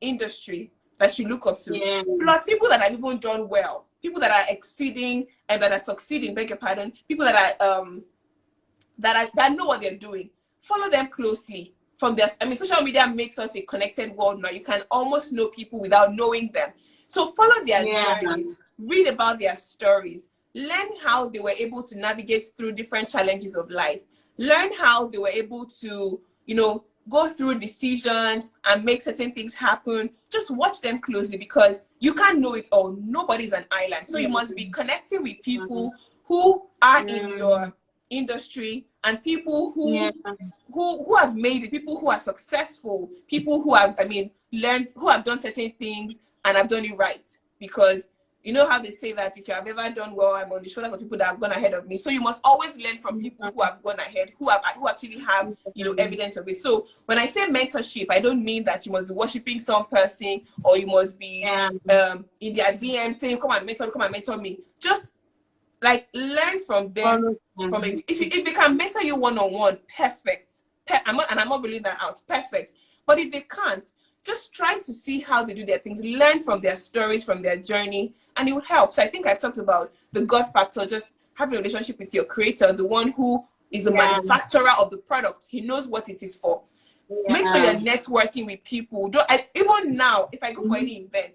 industry that you look up to, plus people that have even done well, people that are exceeding and that are succeeding, beg your pardon, people that are that know what they're doing. Follow them closely. Social media makes us a connected world now. You can almost know people without knowing them. So follow their journeys, read about their stories, learn how they were able to navigate through different challenges of life, learn how they were able to, go through decisions and make certain things happen. Just watch them closely, because you can't know it all. Nobody's an island. So you must be connecting with people who are in your industry, and people who have made it, people who are successful, people who have learned, who have done certain things and have done it right. Because you know how they say that if you have ever done well, I'm on the shoulders of people that have gone ahead of me. So you must always learn from people who have gone ahead, who actually have evidence of it. So when I say mentorship, I don't mean that you must be worshiping some person, or you must be in their DM saying, come and mentor me. Just like learn from them. If they can mentor you one-on-one, perfect. I'm not ruling that out. Perfect. But if they can't, just try to see how they do their things. Learn from their stories, from their journey, and it would help. So I think I've talked about the God factor, just having a relationship with your creator, the one who is the manufacturer of the product. He knows what it is for. Make sure you're networking with people. Even now, if I go for any event,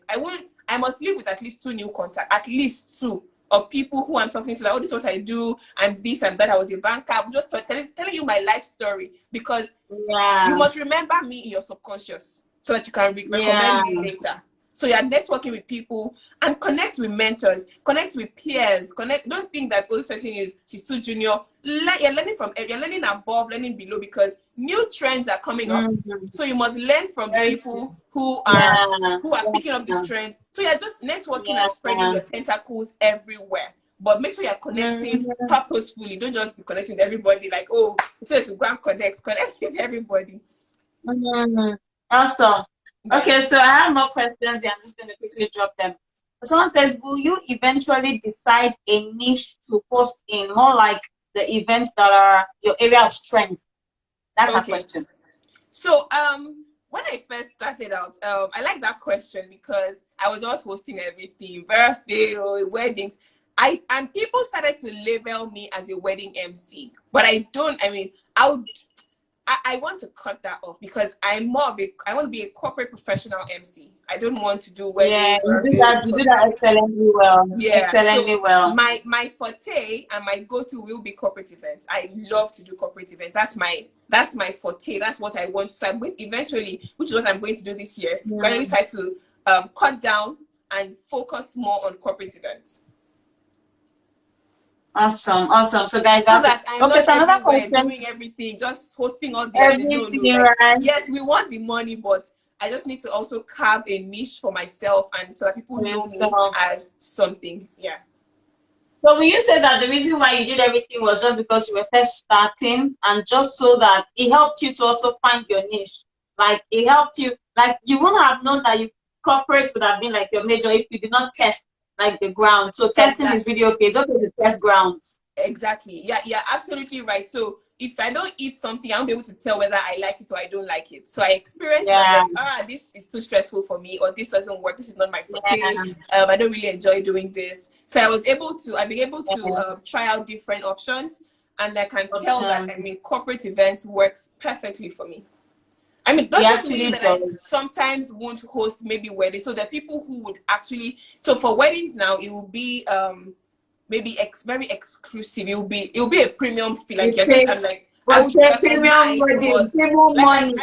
I must leave with at least 2 new contacts, at least 2. Of people who I'm talking to, like, oh, this is what I do, I'm this and that, I was a banker. I'm just telling you my life story, because you must remember me in your subconscious so that you can recommend me later. So you're networking with people, and connect with mentors, connect with peers, don't think that this person she's too junior. You're learning above, learning below, because new trends are coming up. So you must learn from the people who are picking up these trends. So you're just networking and spreading your tentacles everywhere. But make sure you're connecting purposefully. Don't just be connecting with everybody like, oh, it says you go and connect with everybody. Awesome. Okay, so I have more questions here. I'm just going to quickly drop them. Someone says, will you eventually decide a niche to post in, more like the events that are your area of strength? That's a question. So when I first started out, I like that question, because I was always hosting everything, birthday or weddings. And people started to label me as a wedding MC, but I want to cut that off, because I want to be a corporate professional MC. I don't want to do weddings. Yeah, you do that excellently well. Yeah, excellently well. My forte and my go-to will be corporate events. I love to do corporate events. That's my forte. That's what I want. So I'm eventually, which is what I'm going to do this year. I'm going to decide to cut down and focus more on corporate events. Awesome, awesome. So guys, So that's it. that I'm Okay, not so another everywhere question. doing everything, just hosting all the events. No, no. Everything, Like, right? yes, we want the money, but I just need to also carve a niche for myself, and so that people know me So, as something. Yeah. so will you say that the reason why you did everything was just because you were first starting, and just so that it helped you to also find your niche? Like it helped you, like you wouldn't have known that you corporate would have been like your major if you did not test like the ground. So testing is Exactly. really okay. It's okay to test grounds. Exactly. Yeah, yeah, absolutely right. So if I don't eat something, I won't be able to tell whether I like it or I don't like it. So I experienced and I'm Yeah, like, this is too stressful for me, or this doesn't work. This is not my yeah, forte. I don't really enjoy doing this. So I've been able to yeah. try out different options, and I can tell that Option. corporate events works perfectly for me. I mean, It doesn't mean actually that I does. sometimes won't host maybe weddings. So the people who would actually, so for weddings now, it will be maybe very exclusive. It will be a premium fee. Like You you're going pay, to, I'm like, but check I premium might, wedding, but premium like money.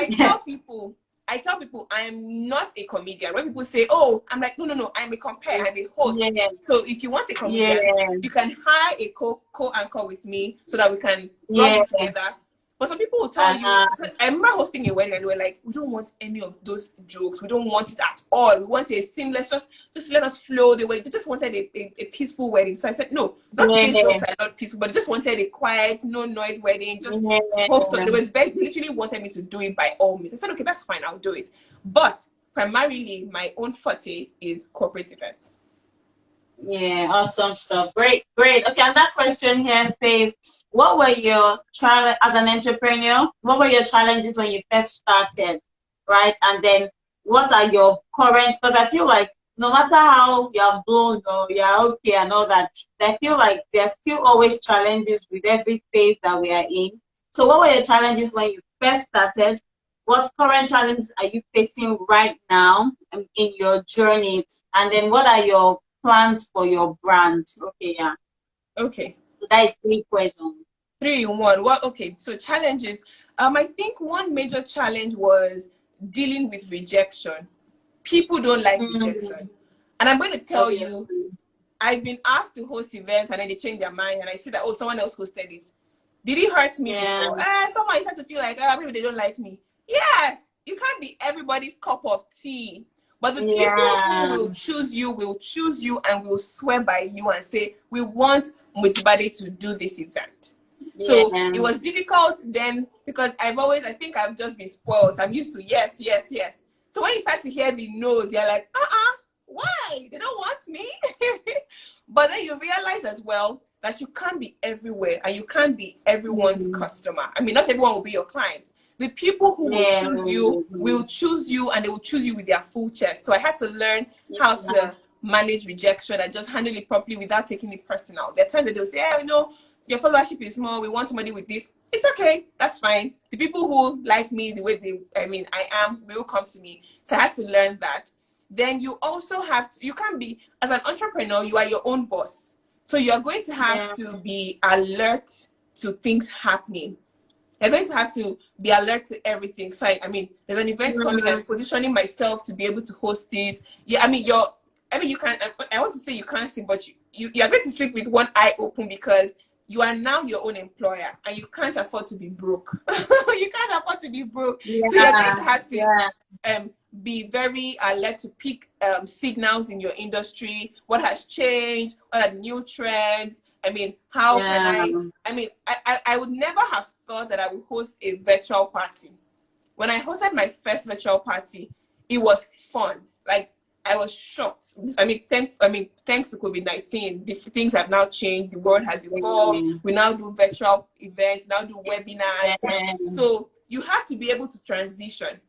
I tell people I'm not a comedian. When people say, oh, I'm like, no, no, no, I'm a compare, I'm a host. Yeah, So if you want a comedian, yeah, you can hire a co-anchor with me so that we can run yeah. it together. But some people will tell you, Uh-huh. so I remember hosting a wedding and they were like, we don't want any of those jokes. We don't want it at all. We want a seamless, just let us flow the way. They just wanted a peaceful wedding. So I said, no, not to say Yeah, jokes are not peaceful, but they just wanted a quiet, no noise wedding. Just host. So yeah. they literally wanted me to do it by all means. I said, okay, that's fine. I'll do it. But primarily, my own forte is corporate events. Yeah, awesome stuff. Great, great. Okay, and that question here says, what were your challenge as an entrepreneur? What were your challenges when you first started, right? And then what are your current? Because I feel like no matter how you're blown or you're okay and all that, I feel like there's still always challenges with every phase that we are in. So, what were your challenges when you first started? What current challenges are you facing right now in your journey? And then what are your plans for your brand? Okay, yeah. Okay. So that is three questions. 3 in 1. Well, okay. So challenges. I think one major challenge was dealing with rejection. People don't like rejection, and I'm going to tell you, Obviously. I've been asked to host events, and then they change their mind, and I see that someone else hosted it. Did it hurt me Yeah. before? Someone started to feel like maybe they don't like me. Yes, you can't be everybody's cup of tea. But the people who Yeah. will choose you and will swear by you and say, we want Mojibade to do this event. So it Yeah. was difficult then because I think I've just been spoiled. I'm used to yes, yes, yes. So when you start to hear the no's, you're like, why? They don't want me. But then you realize as well that you can't be everywhere and you can't be everyone's customer. I mean, not everyone will be your client. The people who will Yeah. choose you will choose you and they will choose you with their full chest. So I had to learn how Yeah. to manage rejection and just handle it properly without taking it personal. There are times that they'll say, your followership is small. We want somebody with this. It's okay. That's fine. The people who like me the way I am, will come to me. So I had to learn that. Then you also you can't be, as an entrepreneur, you are your own boss. So you're going to have Yeah. to be alert to things happening. You're going to have to be alert to everything. So there's an event coming. I'm positioning myself to be able to host it. Yeah, you can't. I want to say you can't sleep, but you're going to sleep with one eye open because you are now your own employer and you can't afford to be broke. You can't afford to be broke. So you're going to Yeah. have to Yeah. be very alert to pick signals in your industry. What has changed? What are the new trends? How can Yeah. I would never have thought that I would host a virtual party. When I hosted my first virtual party, it was fun. Like I was shocked. Thanks to COVID-19, things have now changed. The world has evolved. We now do virtual events, now do webinars. So you have to be able to transition.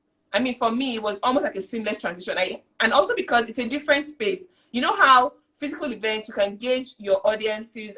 For me, it was almost like a seamless transition. And also because it's a different space. You know how physical events, you can gauge your audience's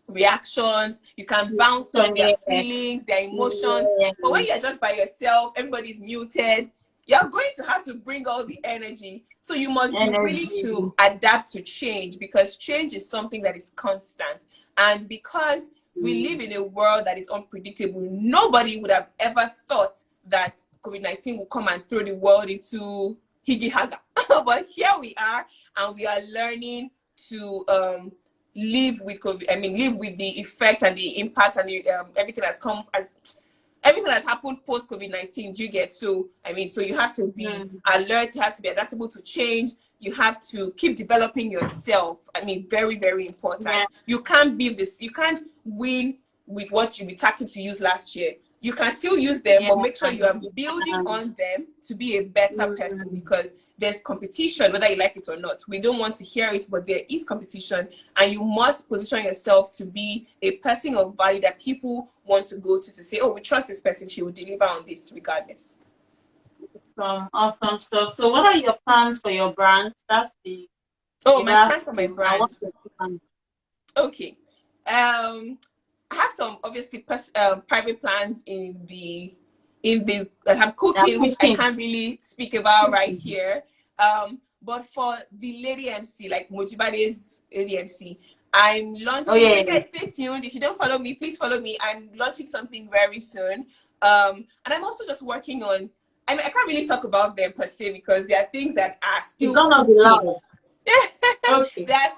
reactions, you can bounce off their feelings, their emotions. But when you're just by yourself, everybody's muted, you're going to have to bring all the energy. So you must be willing Energy. to adapt to change because change is something that is constant. And because we live in a world that is unpredictable, nobody would have ever thought that COVID-19 will come and throw the world into higi haga. But here we are, and we are learning to live with COVID. I mean, live with the effect and the impact and the everything that's come as everything that's happened post COVID-19. Do you get? So I mean, so you have to be alert. You have to be adaptable to change. You have to keep developing yourself. I mean, very, very important. Yeah. You can't build this. You can't win with what you tactics you used last year. You can still use them, Yeah. but make sure you are building on them to be a better person, because there's competition, whether you like it or not. We don't want to hear it, but there is competition, and you must position yourself to be a person of value that people want to go to say, oh, we trust this person, she will deliver on this regardless. Awesome stuff. So what are your plans for your brand? That's the my plans for my brand. Okay. I have some obviously private plans in the that I'm cooking, which I can't really speak about right here. But for the Lady MC, like Mojibade's Lady MC, I'm launching. So you guys stay tuned. If you don't follow me, please follow me. I'm launching something very soon. And I'm also just working on. I mean, I can't really talk about them per se because there are things that are still cooking. There are things that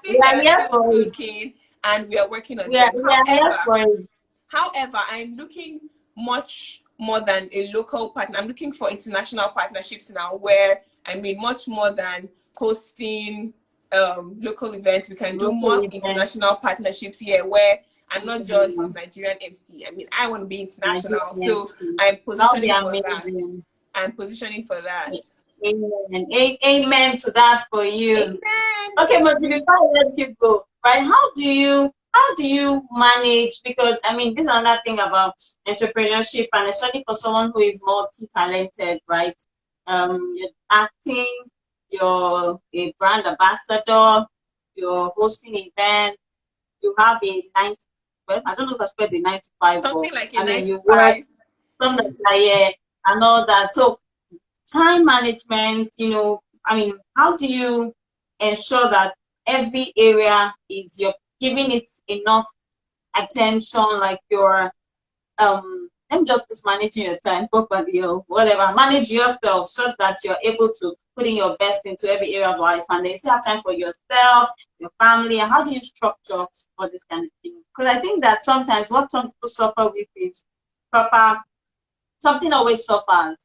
are still cooking, and we are working on them. However, I'm looking much more than a local partner. I'm looking for international partnerships now, where I mean much more than hosting local events. We can do more international partnerships here, where I'm not just Nigerian MC. I mean, I want to be international, so I'm positioning for that. I'm positioning for that. Amen. Amen to that for you. Amen. Okay, but before I let you go, right? How do you manage? Because I mean, this is another thing about entrepreneurship, and especially for someone who is multi-talented, right? You're acting, you're a brand ambassador, you're hosting events, you have a 9 to, well, I don't know if that's where the 9 to 5, something like a 9 to 5. You work, something like and all that. So time management, I mean, how do you ensure that every area you're giving it enough attention, like you're let me just put managing your time properly or whatever, manage yourself so that you're able to put in your best into every area of life, and then you still have time for yourself, your family, and how do you structure all this kind of thing? Because I think that sometimes what some people suffer with is something always suffers,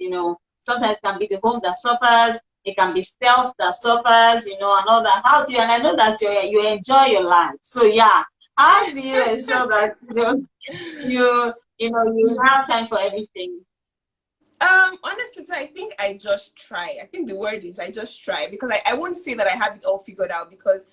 sometimes it can be the home that suffers, it can be self that suffers, and all that. How do you, and I know that you enjoy your life. So yeah, how do you ensure that you have time for everything? Honestly, so I think I just try. I think the word is I just try, because I won't say that I have it all figured out, because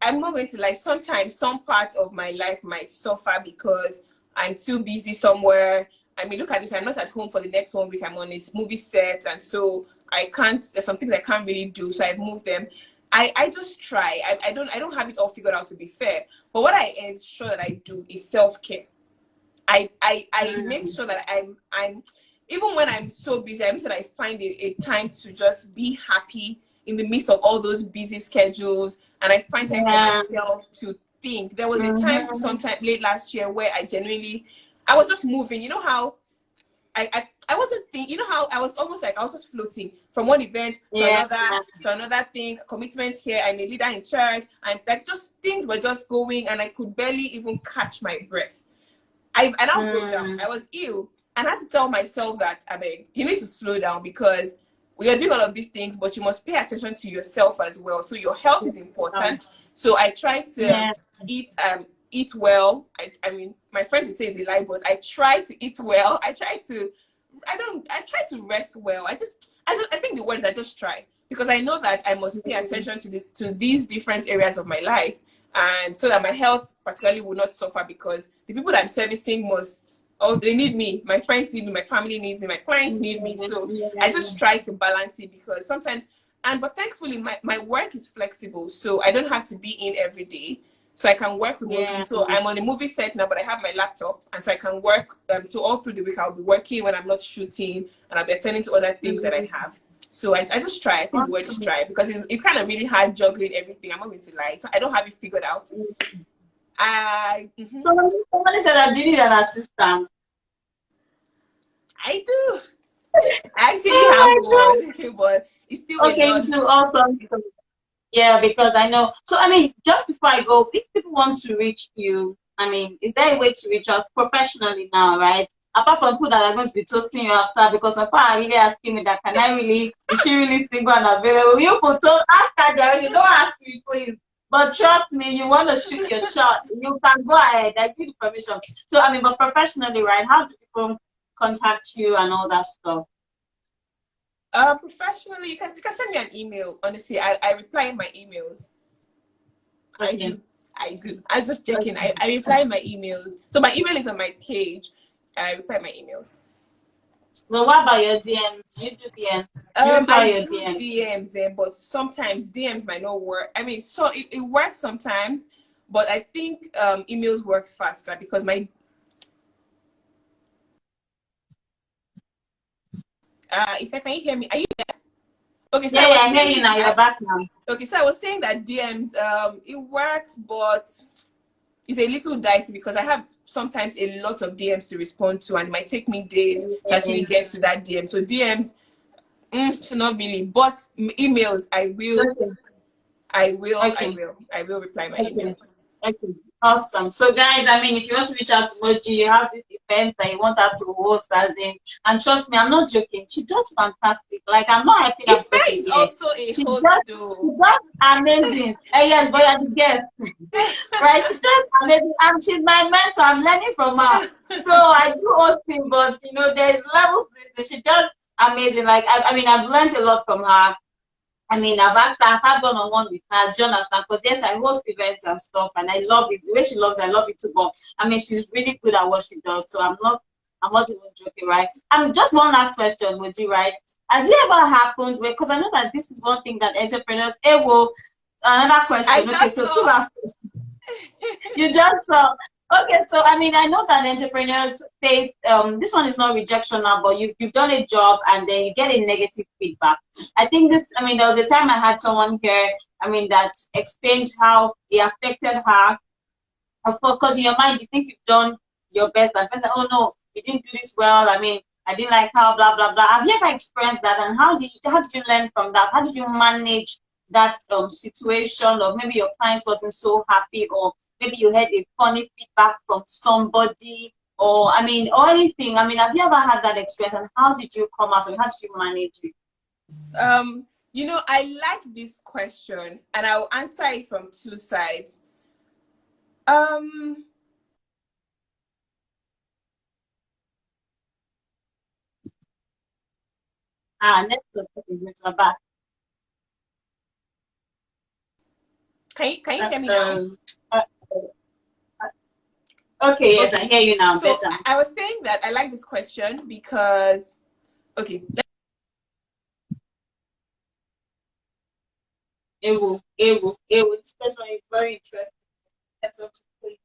I'm not going to lie. Sometimes some part of my life might suffer because I'm too busy somewhere. I mean, look at this. I'm not at home for the next 1 week. I'm on this movie set, and so I can't. There's some things I can't really do, so I've moved them. I just try. I don't have it all figured out, to be fair. But what I ensure that I do is self-care. I make sure that I'm even when I'm so busy, I make sure that I find a time to just be happy in the midst of all those busy schedules, and I find time for myself to think. There was a time sometime late last year where I was just moving. You know how I wasn't thinking, you know how I was almost like I was just floating from one event to another thing, commitments here, I'm a leader in church, and like just things were just going, and I could barely even catch my breath. I broke down. I was ill, and I had to tell myself that, I mean, you need to slow down, because we are doing all of these things, but you must pay attention to yourself as well. So your health is important. So I try to eat well. I mean, my friends would say it's a lie, but I try to eat well. I try to rest well. I think the word is I just try, because I know that I must pay attention to these different areas of my life, and so that my health particularly will not suffer, because the people that I'm servicing they need me. My friends need me, my family needs me, my clients need me. So I just try to balance it, because sometimes, but thankfully my work is flexible, so I don't have to be in every day. So I can work remotely. So I'm on a movie set now, but I have my laptop, and so I can work. So all through the week, I'll be working when I'm not shooting, and I'll be attending to other things that I have. So I just try. I think the word is try, because it's kind of really hard juggling everything. I'm not going to lie. So I don't have it figured out. So somebody said that you need an assistant. I do. I actually have one, but it's still okay. You do awesome. Yeah, because I know. So, I mean, just before I go, if people want to reach you, I mean, is there a way to reach out professionally now, right? Apart from people that are going to be toasting you after, because of are really asking me that, can I really, is she really single and available? You put ask her directly, don't ask me, please. But trust me, you want to shoot your shot, you can go ahead. I give you permission. So, I mean, but professionally, right? How do people contact you and all that stuff? Professionally, you can send me an email. Honestly, I reply in my emails. I Okay. do. I do. I was just checking. Okay. I reply in my emails. So my email is on my page. I reply my emails. Well, what about your DMs? Do you do DMs? Do you reply I your do DMs? DMs then, but sometimes DMs might not work. I mean, so it works sometimes, but I think emails works faster because my if I can you hear me? Are you there? Okay, so Yeah, I yeah, was I hear you saying now. You're back now. okay, so I was saying that DMs it works, but it's a little dicey because I have sometimes a lot of DMs to respond to, and it might take me days to actually get to that DM. So DMs, so not really, but emails, Okay, okay, I will reply my okay, emails. okay. Awesome. So, guys, I mean, if you want to reach out to Moji, you have this event that you want her to host, as in, and trust me, I'm not joking. She does fantastic. Like, I'm not hyping her Ife because she's is here. also a She host, though. does amazing. Yes, but you're the guest, right? She does amazing, and she's my mentor. I'm learning from her. So I do hosting, but you know, there's levels. She does amazing. Like, I mean, I've learned a lot from her. I mean, I've had one-on-one with her, Jonathan, because yes, I host events and stuff, and I love it. The way she loves it, I love it too. But I mean, she's really good at what she does. So I'm not even joking, right? Just one last question, Moji, right? Has it ever happened? Because I know that this is one thing that entrepreneurs. Well, another I question. Okay, just so two saw. last questions. You just okay, so I mean, I know that entrepreneurs face this one is not rejection now, but you've done a job and then you get a negative feedback. I think this, I mean, there was a time I had someone here, I mean, that explained how it affected her. Of course, because in your mind you think you've done your best, and person, oh no, you didn't do this well. I mean, I didn't like how blah blah blah. Have you ever experienced that, and how did you learn from that? How did you manage that situation, or maybe your client wasn't so happy, or maybe you had a funny feedback from somebody, or I mean, or anything. I mean, have you ever had that experience, and how did you come out, and how did you manage it? I like this question, and I'll answer it from two sides. Um, Next question, back. can you hear me now? Uh, uh, okay, yes, I Okay. hear you now. So Better. I was saying that I like this question because okay, This question is very interesting. That's what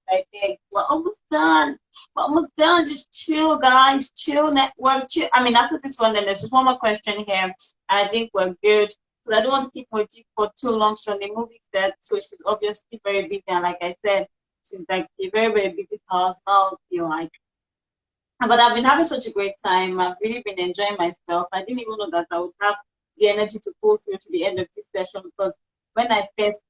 right there. We're almost done. We're almost done. Just chill, guys. Chill, network. Chill. I mean, after this one, then there's just one more question here, and I think we're good. But I don't want to keep Moji for too long. So the movie that, so she's obviously very busy, and like I said, she's like a very very busy personality. Like, but I've been having such a great time. I've really been enjoying myself. I didn't even know that I would have the energy to pull through to the end of this session because when I first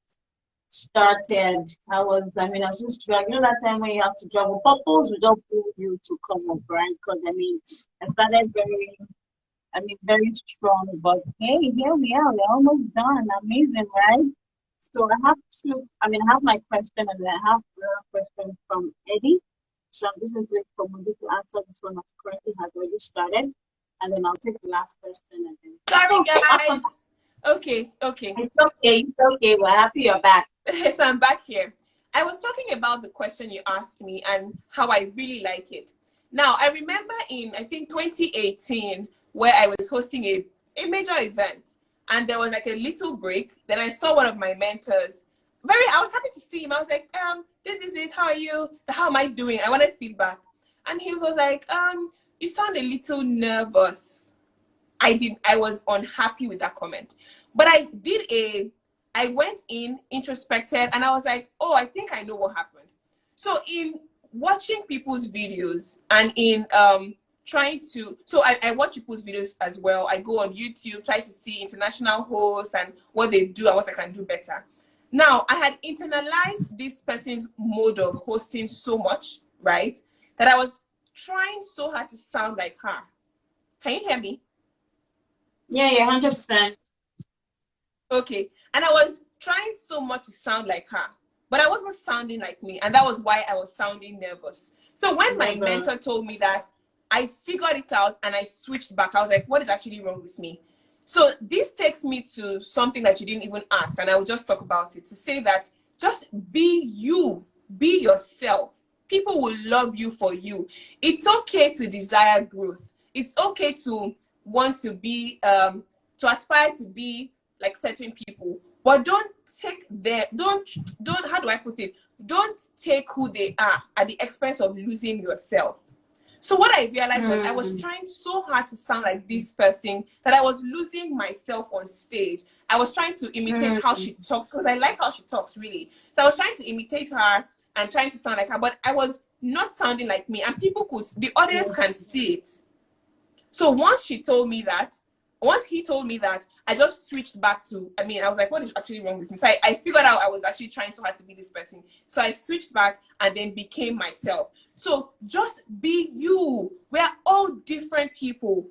started, I was just driving. You know that time when you have to drive, purpose will just pull you to come up, right? Because I mean, I started very strong, but hey, here we are. We're almost done. Amazing, right? So I have my question and I have another question from Eddie. So I'm just going to wait for Mundi to answer this one that currently has already started. And then I'll take the last question and then. sorry Okay, awesome. guys. Okay. It's okay. We're happy you're back. So I'm back here. I was talking about the question you asked me and how I really like it. Now, I remember in, I think, 2018, where I was hosting a major event, and there was like a little break. Then I saw one of my mentors. I was happy to see him. I was like, this is it. How are you? How am I doing? I wanted feedback. And he was like, you sound a little nervous. I was unhappy with that comment. But I went in, introspected, and I was like, oh, I think I know what happened. So in watching people's videos and in trying to, so I watch people's videos as well. I go on YouTube, try to see international hosts and what they do and what I can do better. Now, I had internalized this person's mode of hosting so much, right, that I was trying so hard to sound like her. Can you hear me? Yeah, 100%. Okay. And I was trying so much to sound like her, but I wasn't sounding like me. And that was why I was sounding nervous. So when my mentor told me that, I figured it out and I switched back. I was like, what is actually wrong with me? So this takes me to something that you didn't even ask, and I will just talk about it to say that just be you, be yourself. People will love you for you. It's okay to desire growth. It's okay to want to be, to aspire to be like certain people, but don't take their, don't, how do I put it? Don't take who they are at the expense of losing yourself. So what I realized was I was trying so hard to sound like this person that I was losing myself on stage. I was trying to imitate how she talked because I like how she talks, really. So I was trying to imitate her and trying to sound like her, but I was not sounding like me. And people could, the audience can see it. So once he told me that, I just switched back to, I was like, what is actually wrong with me? So I figured out I was actually trying so hard to be this person. So I switched back and then became myself. So just be you. We're all different people.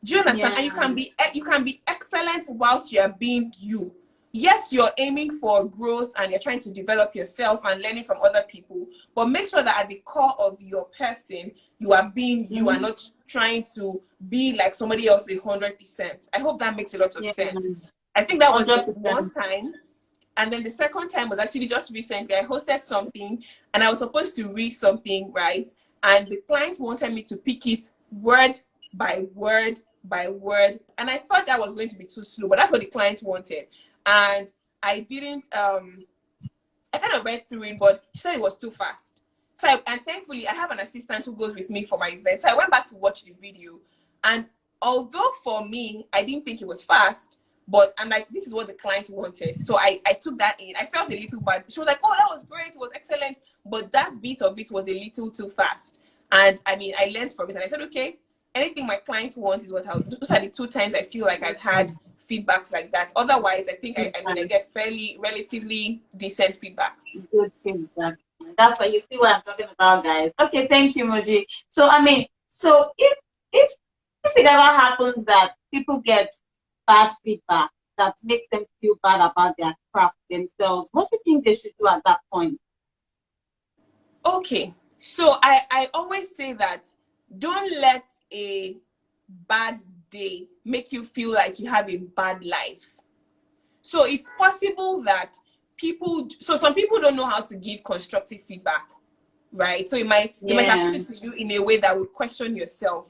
Do you understand? Yeah. And you can be excellent whilst you're being you. Yes, you're aiming for growth and you're trying to develop yourself and learning from other people, but make sure that at the core of your person, you are being you and not trying to be like somebody else 100%. I hope that makes a lot of sense. I think that was the one time. And then the second time was actually just recently. I hosted something and I was supposed to read something, right? And the client wanted me to pick it word by word by word. And I thought that was going to be too slow, but that's what the client wanted. And I didn't, I kind of read through it, but she said it was too fast. So, and thankfully, I have an assistant who goes with me for my event. So I went back to watch the video. And although for me, I didn't think it was fast, but I'm like, this is what the client wanted. So I took that in. I felt a little bad. She was like, oh, that was great. It was excellent. But that bit of it was a little too fast. And I learned from it. And I said, okay, anything my client wants is what I'll do. Those are the 2 times I feel like I've had feedbacks like that. Otherwise, I think I get relatively decent feedbacks. Good feedback. That's why you see what I'm talking about, guys. Okay, thank you, Moji. So so if it ever happens that people get bad feedback that makes them feel bad about their craft themselves, what do you think they should do at that point? Okay, so I always say that don't let a bad day make you feel like you have a bad life. So it's possible that some people don't know how to give constructive feedback, right? So it might happen to you in a way that would question yourself.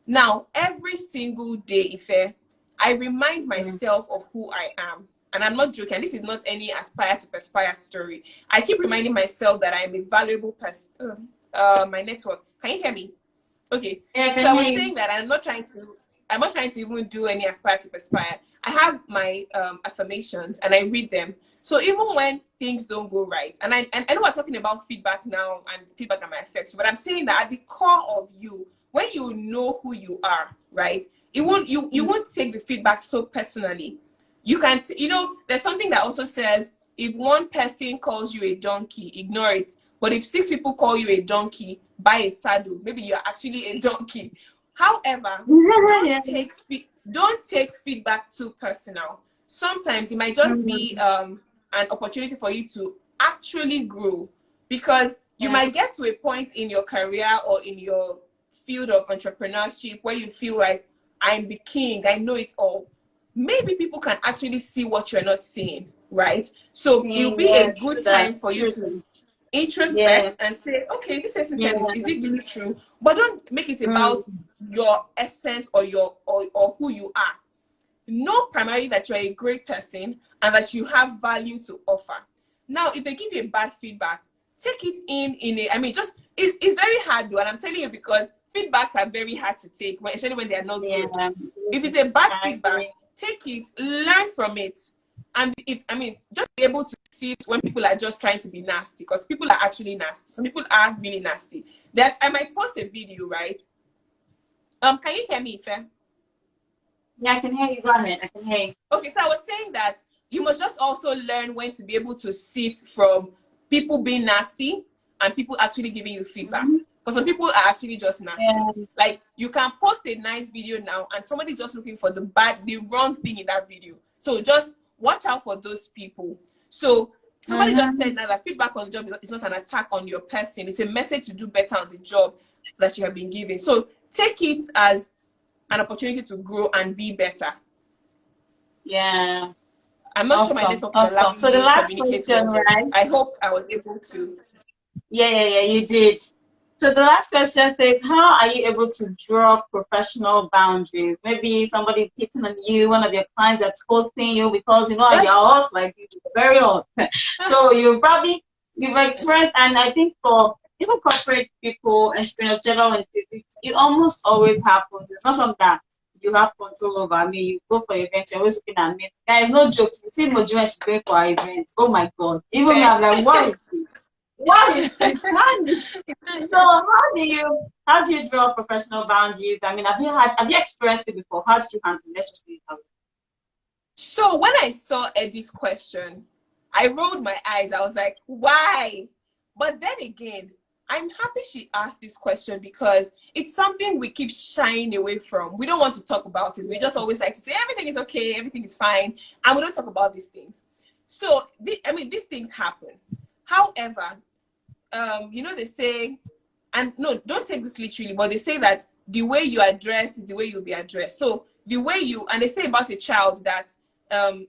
Now, every single day, Ife, I remind myself of who I am. And I'm not joking. This is not any aspire to perspire story. I keep reminding myself that I'm a valuable person. My network. Can you hear me? Okay. Yeah, so I was saying that I'm not trying to even do any aspire to perspire. I have my affirmations and I read them. So even when things don't go right, and I know we're talking about feedback now and feedback that might affect you, but I'm saying that at the core of you, when you know who you are, right, you won't take the feedback so personally. You can, there's something that also says, if one person calls you a donkey, ignore it. But if 6 people call you a donkey, buy a saddle. Maybe you're actually a donkey. However, don't take feedback too personal. Sometimes it might just be an opportunity for you to actually grow, because you might get to a point in your career or in your field of entrepreneurship where you feel like, I'm the king, I know it all. Maybe people can actually see what you're not seeing, right? So it'll be a good time for you to introspect and say, okay, this person said this, is it really true? But don't make it about your essence or or who you are. Know primarily that you're a great person and that you have value to offer. Now, if they give you a bad feedback, take it in it's very hard though, and I'm telling you because feedbacks are very hard to take, especially when they are not good. If it's a bad feedback, take it, learn from it, and just be able to see it when people are just trying to be nasty, because people are actually nasty. Some people are really nasty. That I might post a video, right? Can you hear me, Fair? Yeah, I can hear you. Go ahead. I can hear you. Okay, so I was saying that you must just also learn when to be able to sift from people being nasty and people actually giving you feedback. Mm-hmm. Because some people are actually just nasty. Yeah. Like you can post a nice video now and somebody's just looking for the wrong thing in that video. So just watch out for those people. So somebody just Mm-hmm. said now that feedback on the job is not an attack on your person. It's a message to do better on the job that you have been given. So take it as an opportunity to grow and be better. Yeah. I'm not sure my Awesome. network is Awesome. allowing So the me last communicate question, well here. right? I hope I was able to. Yeah, you did. So the last question says, how are you able to draw professional boundaries? Maybe somebody's hitting on you, one of your clients that's hosting you because you know you're hot, like you're very hot. So you've experienced, and I think for even corporate people, entrepreneurs, general, it almost always happens. It's not something that you have control over. I mean, you go for your event, you're always looking at me. Guys, no jokes. You see Mojibade, she's going for our event. Oh my God. Even me, Fair. I'm like, what is this? What is this? So how do you draw professional boundaries? I mean, have you experienced it before? How did you handle it? Let's just put it that way. So when I saw Eddie's question, I rolled my eyes. I was like, why? But then again, I'm happy she asked this question because it's something we keep shying away from. We don't want to talk about it. We just always like to say everything is okay, everything is fine, and we don't talk about these things. So, these things happen. However, they say, and no, don't take this literally, but they say that the way you are dressed is the way you'll be addressed. So the way and they say about a child that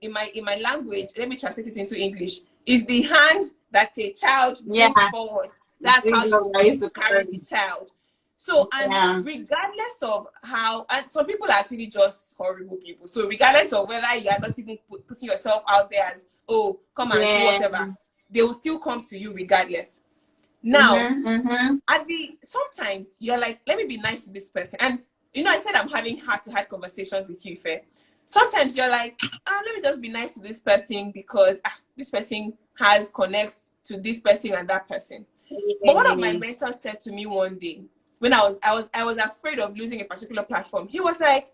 in my language, let me translate it into English, is the hand that a child Yeah, brings forward. That's how you I need used to to carry the child. So, and yeah, regardless of how, and some people are actually just horrible people. So regardless of whether you are not even putting yourself out there as, oh, come and do yeah. whatever, they will still come to you regardless. Now, Mm-hmm. sometimes you're like, let me be nice to this person. And I said I'm having heart-to-heart conversations with you, Fair. Sometimes you're like, let me just be nice to this person because this person has connects to this person and that person. But one of my Yeah. mentors said to me one day, when I was afraid of losing a particular platform, he was like,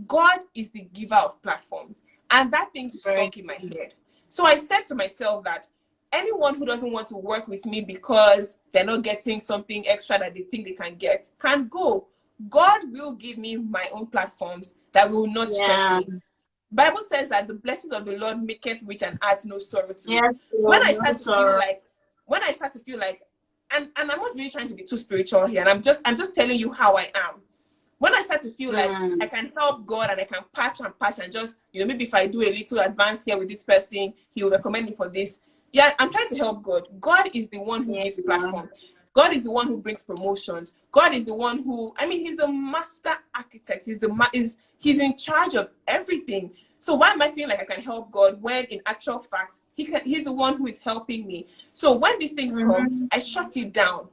God is the giver of platforms. And that thing Very stuck in my head. So I said to myself that anyone who doesn't want to work with me because they're not getting something extra that they think they can get can go. God will give me my own platforms that will not stress yeah. me. Bible says that the blessings of the Lord maketh rich and adds no sorrow to it. Yes, When so I no start to feel sorrow. like, when I start to feel like, and I'm not really trying to be too spiritual here, and I'm just telling you how I am. When I start to feel like I can help God and I can patch and just, maybe if I do a little advance here with this person, he will recommend me for this. Yeah, I'm trying to help God. God is the one who Yeah. gives platform. God is the one who brings promotions. God is the one who, he's the master architect. He's in charge of everything. So why am I feeling like I can help God when in actual fact, he's the one who is helping me? So when these things come, Mm-hmm. I shut it down.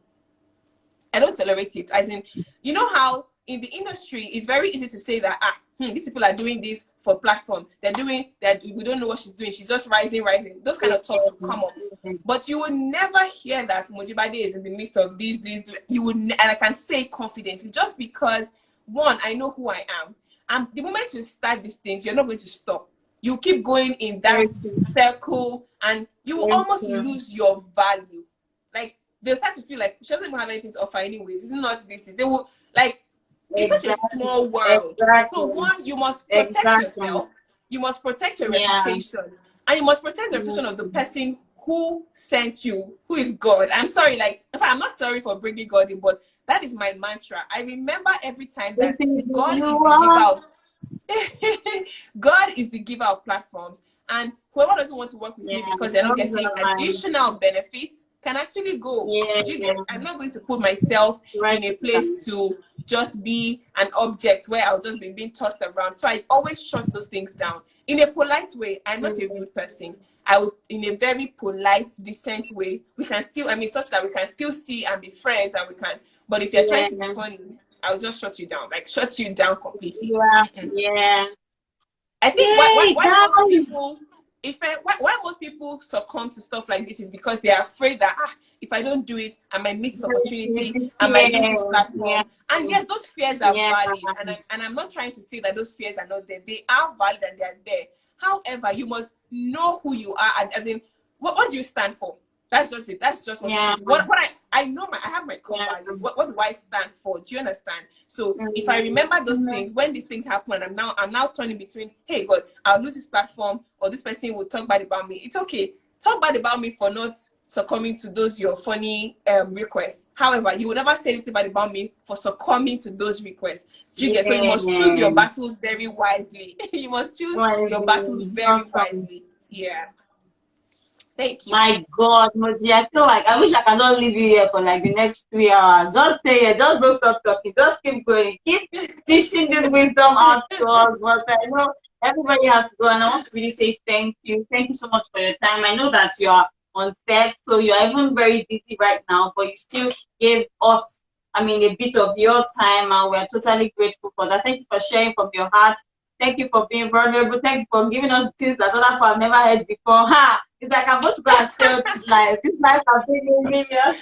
I don't tolerate it. As in, you know how in the industry it's very easy to say that these people are doing this for platform. They're doing that. We don't know what she's doing. She's just rising. Those kind of talks will come up, but you will never hear that Mojibade is in the midst of these. You would, and I can say confidently, just because one, I know who I am. And the moment you start these things, you're not going to stop. You keep going in that Very true. circle, and you will Very almost true. lose your value. Like they'll start to feel like she doesn't even have anything to offer anyways. It's not this. They will like it's such a Exactly. small world. So Exactly. one, you must protect Exactly. yourself, you must protect your Yeah. reputation, and you must protect the reputation of the person who sent you, who is God. I'm sorry, like in fact, I'm not sorry for bringing God in, but that is my mantra. I remember every time This that is who God is you the giver are. of God is the giver of platforms. And whoever doesn't want to work with Yeah. me because they're not Those getting are mine. additional benefits can actually go. Do you Yeah. get? I'm not going to put myself Right. in a place to just be an object where I'll just be being tossed around. So I always shut those things down in a polite way. I'm not a rude person. I would, in a very polite, decent way, we can still, such that we can still see and be friends and we can, but if you're trying to be Yeah. funny, I'll just shut you down, like shut you down completely. Yeah. Mm-mm. Yeah. I think why Yay, most guys. people why most people succumb to stuff like this is because they are afraid that if I don't do it, I might miss this opportunity, I might lose this Yeah, platform. And yes, those fears are yeah, valid, and I'm not trying to say that those fears are not there. They are valid and they are there. However, you must know who you are, and as in what do you stand for? That's just it. That's just what it yeah, is. What I know I have my core yeah. value. What do I stand for? Do you understand? So if I remember those things, when these things happen, and I'm now turning between, hey God, I'll lose this platform, or this person will talk bad about me. It's okay. Talk bad about me for not succumbing to those your funny requests. However, you will never say anything bad about me for succumbing to those requests. Do you get? So you must choose your battles very wisely. You must choose your battles very Awesome. wisely. Yeah. Thank you. My God, Moji, I feel like I wish I can not leave you here for like the next 3 hours. Just stay here. Just don't stop talking. Just keep going. Keep teaching this wisdom out to us. But I know everybody has to go, and I want to really say thank you. Thank you so much for your time. I know that you are on set, so you are even very busy right now, but you still gave us, I mean, a bit of your time, and we're totally grateful for that. Thank you for sharing from your heart. Thank you for being vulnerable. Thank you for giving us things that other people have never heard before. Ha! It's like I'm about to go and sell this life. This life has been millions.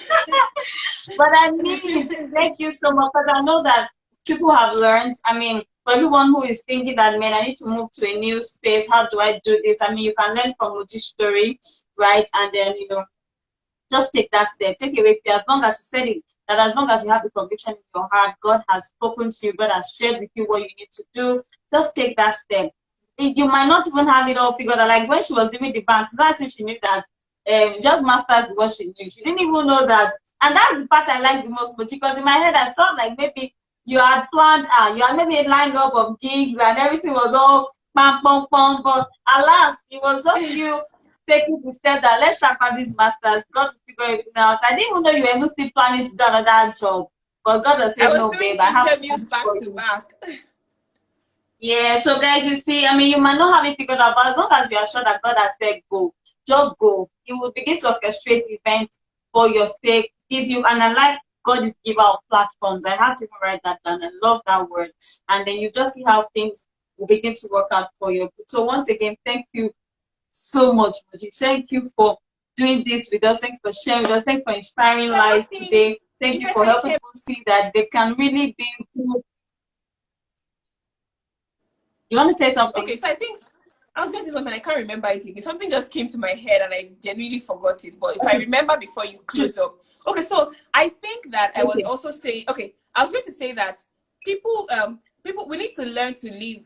But I mean, thank you so much, because I know that people have learned. I mean, for everyone who is thinking that, man, I need to move to a new space. How do I do this? I mean, you can learn from Moji's story, right? And then, just take that step. Take away fear. As long as you said it, that as long as you have the conviction in your heart, God has spoken to you, God has shared with you what you need to do. Just take that step. You might not even have it all figured out. Like when she was doing the bank, that's if she knew that just masters is what she knew. She didn't even know that. And that's the part I like the most, because in my head I thought like maybe you had planned, you had maybe a lineup of gigs and everything was all pam pam pam. But alas, it was just you taking the step that let's check out these masters. God will figure everything out. I didn't even know you were even still planning to do another job. But God will I say, was no, doing babe, I have interviews plans back for to you. back. Yeah, so guys, you see, I mean, you might not have it figured out, but as long as you are sure that God has said go, just go. He will begin to orchestrate events for your sake, give you, and I like God is giver of platforms. I had to even write that down. I love that word. And then you just see how things will begin to work out for you. So once again, thank you so much, Moji. Thank you for doing this with us. Thanks for sharing with us. Thanks for inspiring lives today. Thank you for Can you helping hear people see that they can really be good. You want to say me? something? Okay, so I think I was going to say something. I can't remember it. Something just came to my head and I genuinely forgot it. But if I remember before you close up. Okay, so I think that I was Okay. also saying, okay, I was going to say that people, we need to learn to live.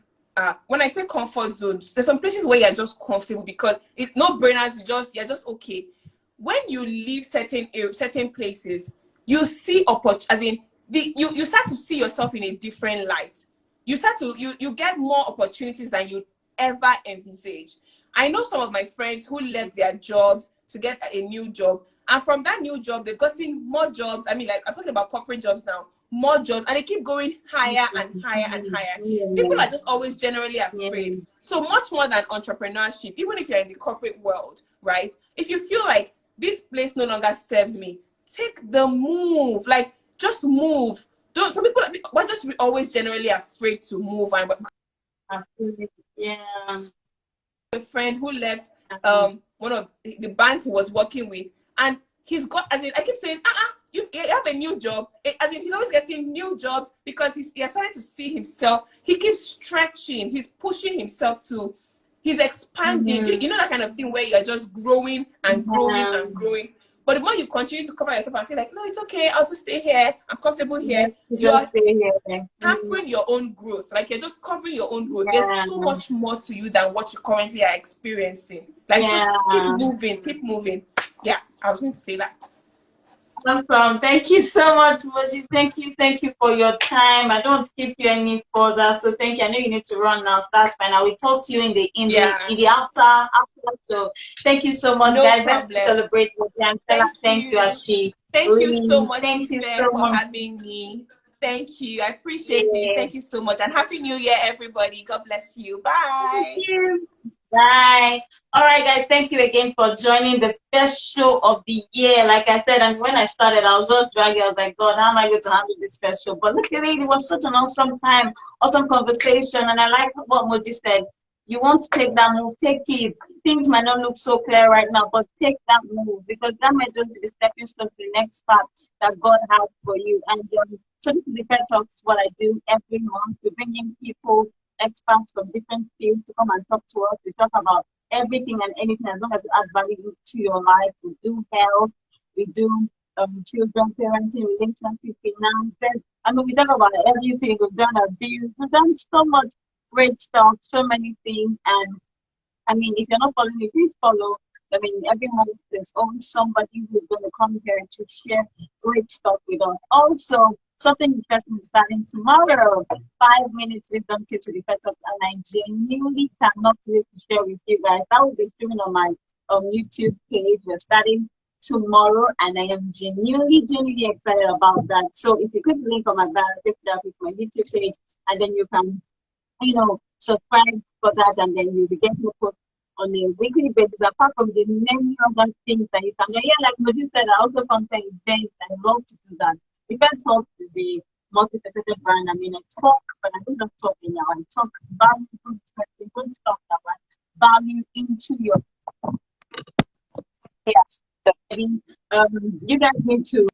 When I say comfort zones, there's some places where you're just comfortable because it's no brainers. You're just okay. When you leave certain places, you see as in you start to see yourself in a different light. You start to you get more opportunities than you ever envisage. I know some of my friends who left their jobs to get a new job, and from that new job they've gotten more jobs. I mean, like I'm talking about corporate jobs now, more jobs, and they keep going higher and higher and higher. People are just always generally afraid. So much more than entrepreneurship, even if you're in the corporate world, right? If you feel like this place no longer serves me, take the move. Like just move. Don't some people we're just always generally afraid to move. And Yeah. a friend who left one of the bank he was working with, and he's got, as in I keep saying, you have a new job. As in he's always getting new jobs because he's starting to see himself. He keeps stretching, he's pushing himself to, he's expanding. You know that kind of thing where you're just growing and growing and growing. But the more you continue to cover yourself and feel like, no, it's okay, I'll just stay here, I'm comfortable here, Just you're stay here. hampering your own growth. Like you're just covering your own growth. There's Yeah. so much more to you than what you currently are experiencing. Like just keep moving, keep moving. Yeah, I was going to say that. Awesome. Thank you so much, Moji. Thank you for your time. I don't want to keep you any further, so thank you. I know you need to run now, so that's fine. I will talk to you in the after. So thank you so much, No guys. Let's problem. celebrate Moji and tell her thank you as she Thank you so leaves. much, Thank you Ife, so for much. having me. Thank you. I appreciate this. Thank you so much. And Happy New Year, everybody. God bless you. Bye. Thank you. Bye. All right, guys. Thank you again for joining the first show of the year. Like I said, and when I started, I was just dragging. I was like, God, how am I going to handle this first show? But look at it. It was such an awesome time, awesome conversation. And I like what Moji said. You want to take that move, take it. Things might not look so clear right now, but take that move because that might just be the stepping stone to the next path that God has for you. And so this is the first of what I do every month. We bring in people, experts from different fields to come and talk to us. We talk about everything and anything as long as it adds value to your life. We do health, we do children, parenting, relationship, finances. I mean, we talk about everything. We've done abuse. We've done so much great stuff, so many things. And I mean, if you're not following me, please follow. I mean, every month there's always somebody who's going to come here to share great stuff with us. Also, something interesting is starting tomorrow. 5 minutes wisdom tip to the first of, and I genuinely cannot wait to share with you guys. That will be streaming on my YouTube page. We're starting tomorrow, and I am genuinely excited about that. So if you click the link on my bio, take that with my YouTube page, and then you can subscribe for that, and then you'll be getting posts on a weekly basis, apart from the many other things that you can do. Yeah, like Moji said, I also content events. I love to do that. Event Talk is a multifaceted brand. I mean, I talk, but I don't just talk anyhow. I talk value, good stuff that value into your you guys need to,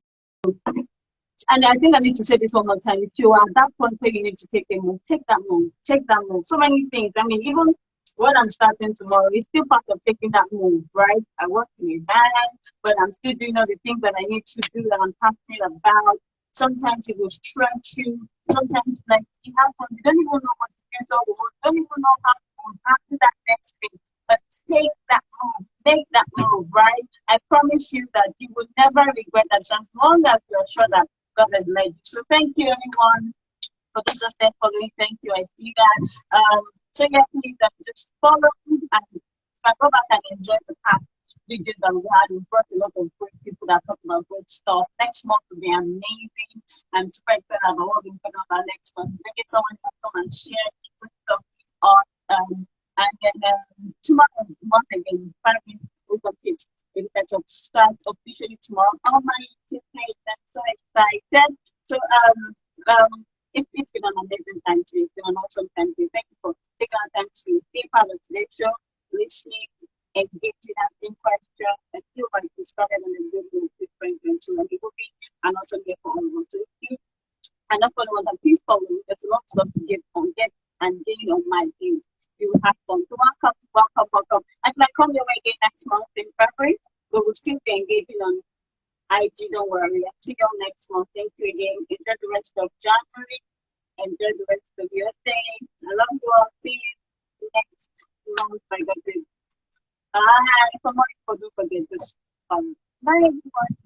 and I think I need to say this one more time. If you are at that point where you need to take a move, take that move, take that move. So many things. I mean, even what I'm starting tomorrow is still part of taking that move, right? I work in a bank, but I'm still doing all the things that I need to do that I'm passionate about. Sometimes it will stretch you. Sometimes, like, it happens. You don't even know what to get all the work. You don't even know how to do that next thing. But take that move, make that move, right? I promise you that you will never regret that as long as you're sure that God has led you. So thank you, everyone, for just following. Thank you. I see that. So yeah, please just follow me, and if I go back and enjoy the past videos that we had, we brought a lot of great people that talk about great stuff. Next month will be amazing. I'm super excited about what we're going on next month. Maybe someone can come and share good stuff with us. And then tomorrow, once again, 5 minutes with the kids. We'll catch up start officially tomorrow on my YouTube page. I'm so excited. So it's been an amazing time today. It's been an awesome time today. Thank you for taking our time to be part of today's show, listening, engaging, asking questions. I feel like we started on a good note with 2022, and it will be an awesome day for all of us. So if you are not following us, please follow me. There's a lot of stuff to get and gain on my page. You will have fun. So welcome. And I come your way again next month in February. We will still be engaging on IG. Don't worry. I'll see you all next month. Thank you again. Enjoy the rest of January. Enjoy the rest of your day. I love you all. See you next month. Bye. For more info, don't forget this. Bye, everyone.